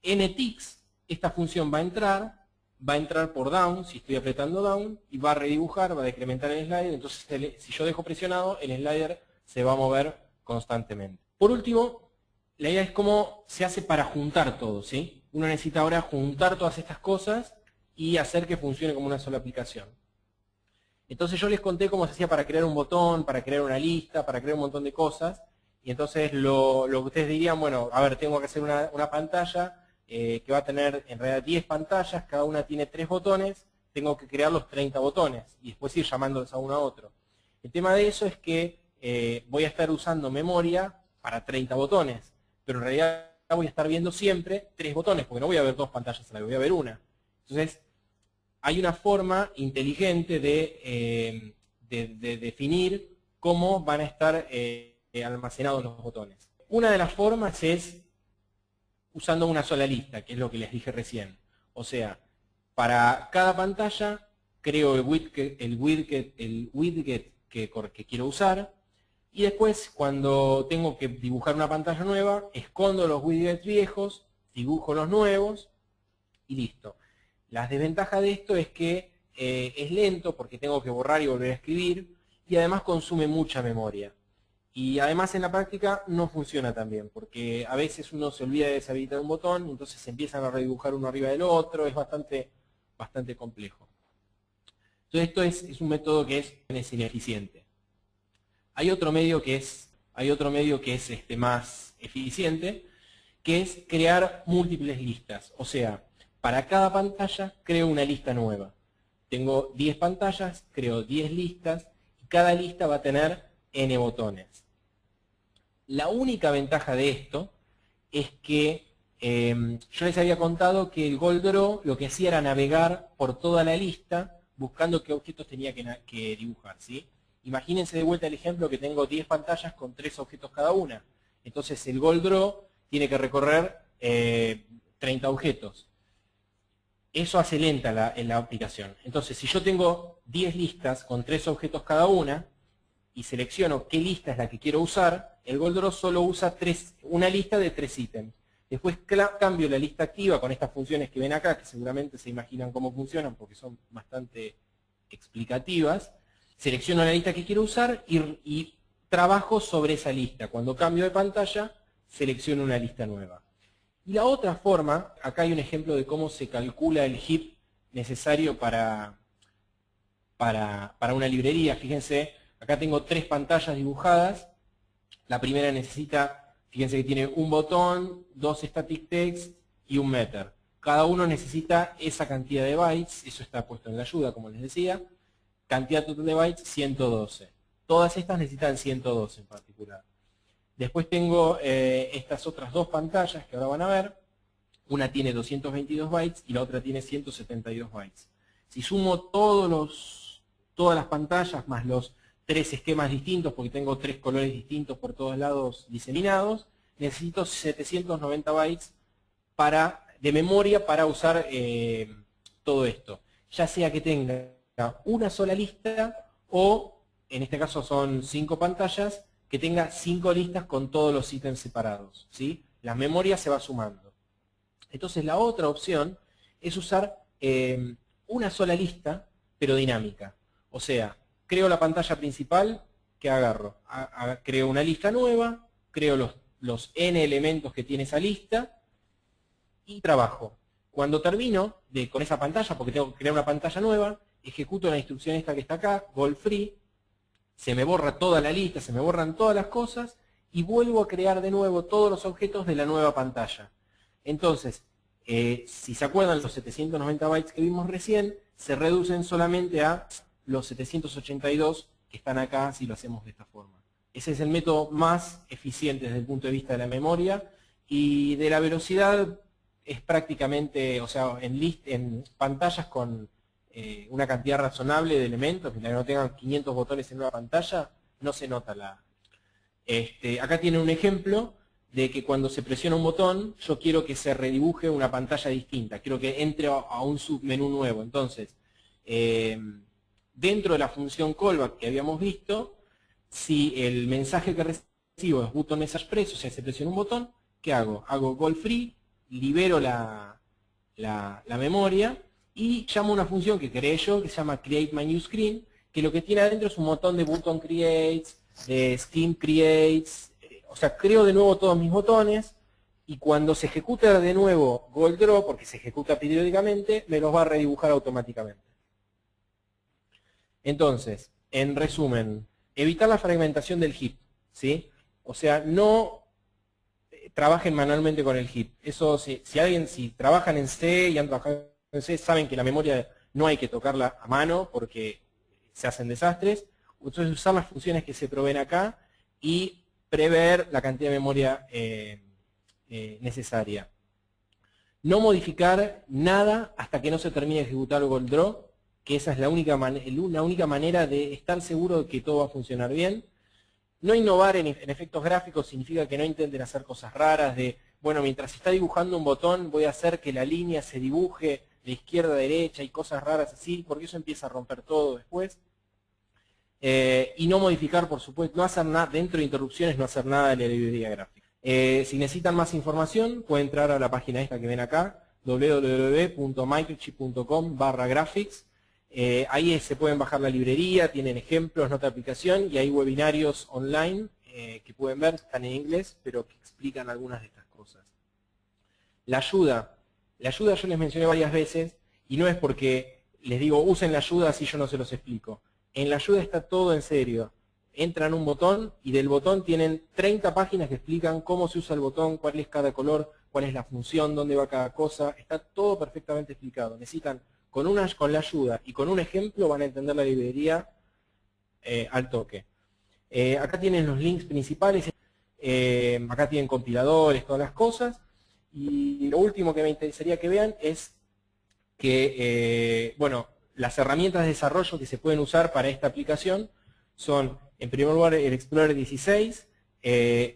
n ticks, esta función va a entrar por down, si estoy apretando down, y va a redibujar, va a decrementar el slider. Entonces si yo dejo presionado, el slider se va a mover constantemente. Por último, la idea es cómo se hace para juntar todo, ¿sí? Uno necesita ahora juntar todas estas cosas y hacer que funcione como una sola aplicación. Entonces yo les conté cómo se hacía para crear un botón, para crear una lista, para crear un montón de cosas. y entonces lo que ustedes dirían, bueno, a ver, tengo que hacer una pantalla que va a tener en realidad 10 pantallas, cada una tiene 3 botones, tengo que crear los 30 botones y después ir llamándolos a uno a otro. El tema de eso es que voy a estar usando memoria para 30 botones, pero en realidad voy a estar viendo siempre 3 botones, porque no voy a ver 2 pantallas a la vez, voy a ver una. Entonces, hay una forma inteligente de definir cómo van a estar almacenados los botones. Una de las formas es usando una sola lista, que es lo que les dije recién. O sea, para cada pantalla creo el widget que quiero usar, y después cuando tengo que dibujar una pantalla nueva, escondo los widgets viejos, dibujo los nuevos y listo. La desventaja de esto es que es lento porque tengo que borrar y volver a escribir, y además consume mucha memoria. Y además en la práctica no funciona tan bien, porque a veces uno se olvida de deshabilitar un botón, entonces se empiezan a redibujar uno arriba del otro, es bastante complejo. Entonces esto es un método que es ineficiente. Hay otro medio que es más eficiente, que es crear múltiples listas. O sea, para cada pantalla creo una lista nueva. Tengo 10 pantallas, creo 10 listas, y cada lista va a tener n botones. La única ventaja de esto es que yo les había contado que el Gold Draw lo que hacía era navegar por toda la lista buscando qué objetos tenía que dibujar, ¿sí? Imagínense de vuelta el ejemplo que tengo 10 pantallas con 3 objetos cada una. Entonces el Gold Draw tiene que recorrer 30 objetos. Eso hace lenta la aplicación. Entonces si yo tengo 10 listas con 3 objetos cada una, y selecciono qué lista es la que quiero usar, el Gold Draw solo usa una lista de 3 ítems. Después cambio la lista activa con estas funciones que ven acá, que seguramente se imaginan cómo funcionan porque son bastante explicativas. Selecciono la lista que quiero usar y trabajo sobre esa lista. Cuando cambio de pantalla, selecciono una lista nueva. Y la otra forma, acá hay un ejemplo de cómo se calcula el heap necesario para una librería. Fíjense, acá tengo 3 pantallas dibujadas. La primera necesita, fíjense que tiene un botón, 2 static text y un meter. Cada uno necesita esa cantidad de bytes, eso está puesto en la ayuda, como les decía. Cantidad total de bytes, 112. Todas estas necesitan 112 en particular. Después tengo estas otras 2 pantallas que ahora van a ver. Una tiene 222 bytes y la otra tiene 172 bytes. Si sumo todas las pantallas más los 3 esquemas distintos, porque tengo 3 colores distintos por todos lados diseminados, necesito 790 bytes de memoria para usar todo esto. Ya sea que tenga una sola lista o, en este caso son 5 pantallas, que tenga 5 listas con todos los ítems separados, ¿sí? La memoria se va sumando. Entonces la otra opción es usar una sola lista, pero dinámica. O sea, creo la pantalla principal, ¿qué agarro? Creo una lista nueva, creo los n elementos que tiene esa lista y trabajo. Cuando termino con esa pantalla, porque tengo que crear una pantalla nueva, ejecuto la instrucción esta que está acá, goal free, se me borra toda la lista, se me borran todas las cosas y vuelvo a crear de nuevo todos los objetos de la nueva pantalla. Entonces, si se acuerdan, los 790 bytes que vimos recién se reducen solamente a los 782 que están acá si lo hacemos de esta forma. Ese es el método más eficiente desde el punto de vista de la memoria, y de la velocidad es prácticamente, o sea, en pantallas con una cantidad razonable de elementos, que no tengan 500 botones en una pantalla, no se nota acá tiene un ejemplo de que cuando se presiona un botón, yo quiero que se redibuje una pantalla distinta, quiero que entre a un submenú nuevo. Entonces, dentro de la función callback que habíamos visto, si el mensaje que recibo es button message press, o sea, se presiona un botón, ¿qué hago? Hago goal free, libero la memoria y llamo una función que creé yo que se llama create my new screen, que lo que tiene adentro es un montón de button creates, de scheme creates, o sea, creo de nuevo todos mis botones, y cuando se ejecuta de nuevo Gold Draw, porque se ejecuta periódicamente, me los va a redibujar automáticamente. Entonces, en resumen, evitar la fragmentación del heap, ¿sí? O sea, no trabajen manualmente con el heap. Eso, si trabajan en C y han trabajado en C, saben que la memoria no hay que tocarla a mano porque se hacen desastres. Entonces usar las funciones que se proveen acá y prever la cantidad de memoria necesaria. No modificar nada hasta que no se termine de ejecutar Gold Draw, que esa es la única manera de estar seguro de que todo va a funcionar bien. No innovar en efectos gráficos significa que no intenten hacer cosas raras de, bueno, mientras se está dibujando un botón voy a hacer que la línea se dibuje de izquierda a derecha y cosas raras así, porque eso empieza a romper todo después. Y no modificar, por supuesto, no hacer nada, dentro de interrupciones, no hacer nada de la librería gráfica. Si necesitan más información, pueden entrar a la página esta que ven acá, www.microchip.com/graphics. Ahí se pueden bajar la librería, tienen ejemplos, nota de aplicación y hay webinarios online que pueden ver, están en inglés, pero que explican algunas de estas cosas. La ayuda yo les mencioné varias veces y no es porque les digo usen la ayuda así yo no se los explico. En la ayuda está todo en serio. Entran un botón y del botón tienen 30 páginas que explican cómo se usa el botón, cuál es cada color, cuál es la función, dónde va cada cosa. Está todo perfectamente explicado. Necesitan, con la ayuda y con un ejemplo, van a entender la librería al toque. Acá tienen los links principales. Acá tienen compiladores, todas las cosas. Y lo último que me interesaría que vean es que, bueno, las herramientas de desarrollo que se pueden usar para esta aplicación son, en primer lugar, el Explorer 16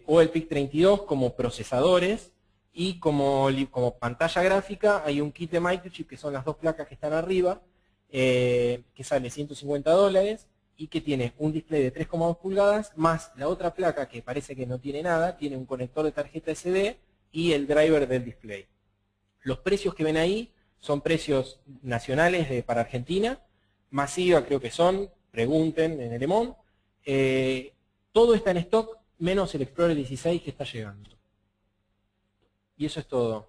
o el PIC32 como procesadores y como pantalla gráfica hay un kit de Microchip que son las dos placas que están arriba que sale $150 y que tiene un display de 3,2 pulgadas más la otra placa que parece que no tiene nada, tiene un conector de tarjeta SD y el driver del display. Los precios que ven ahí son precios nacionales para Argentina, masiva creo que son, pregunten en el EMON. Todo está en stock, menos el Explorer 16 que está llegando. Y eso es todo.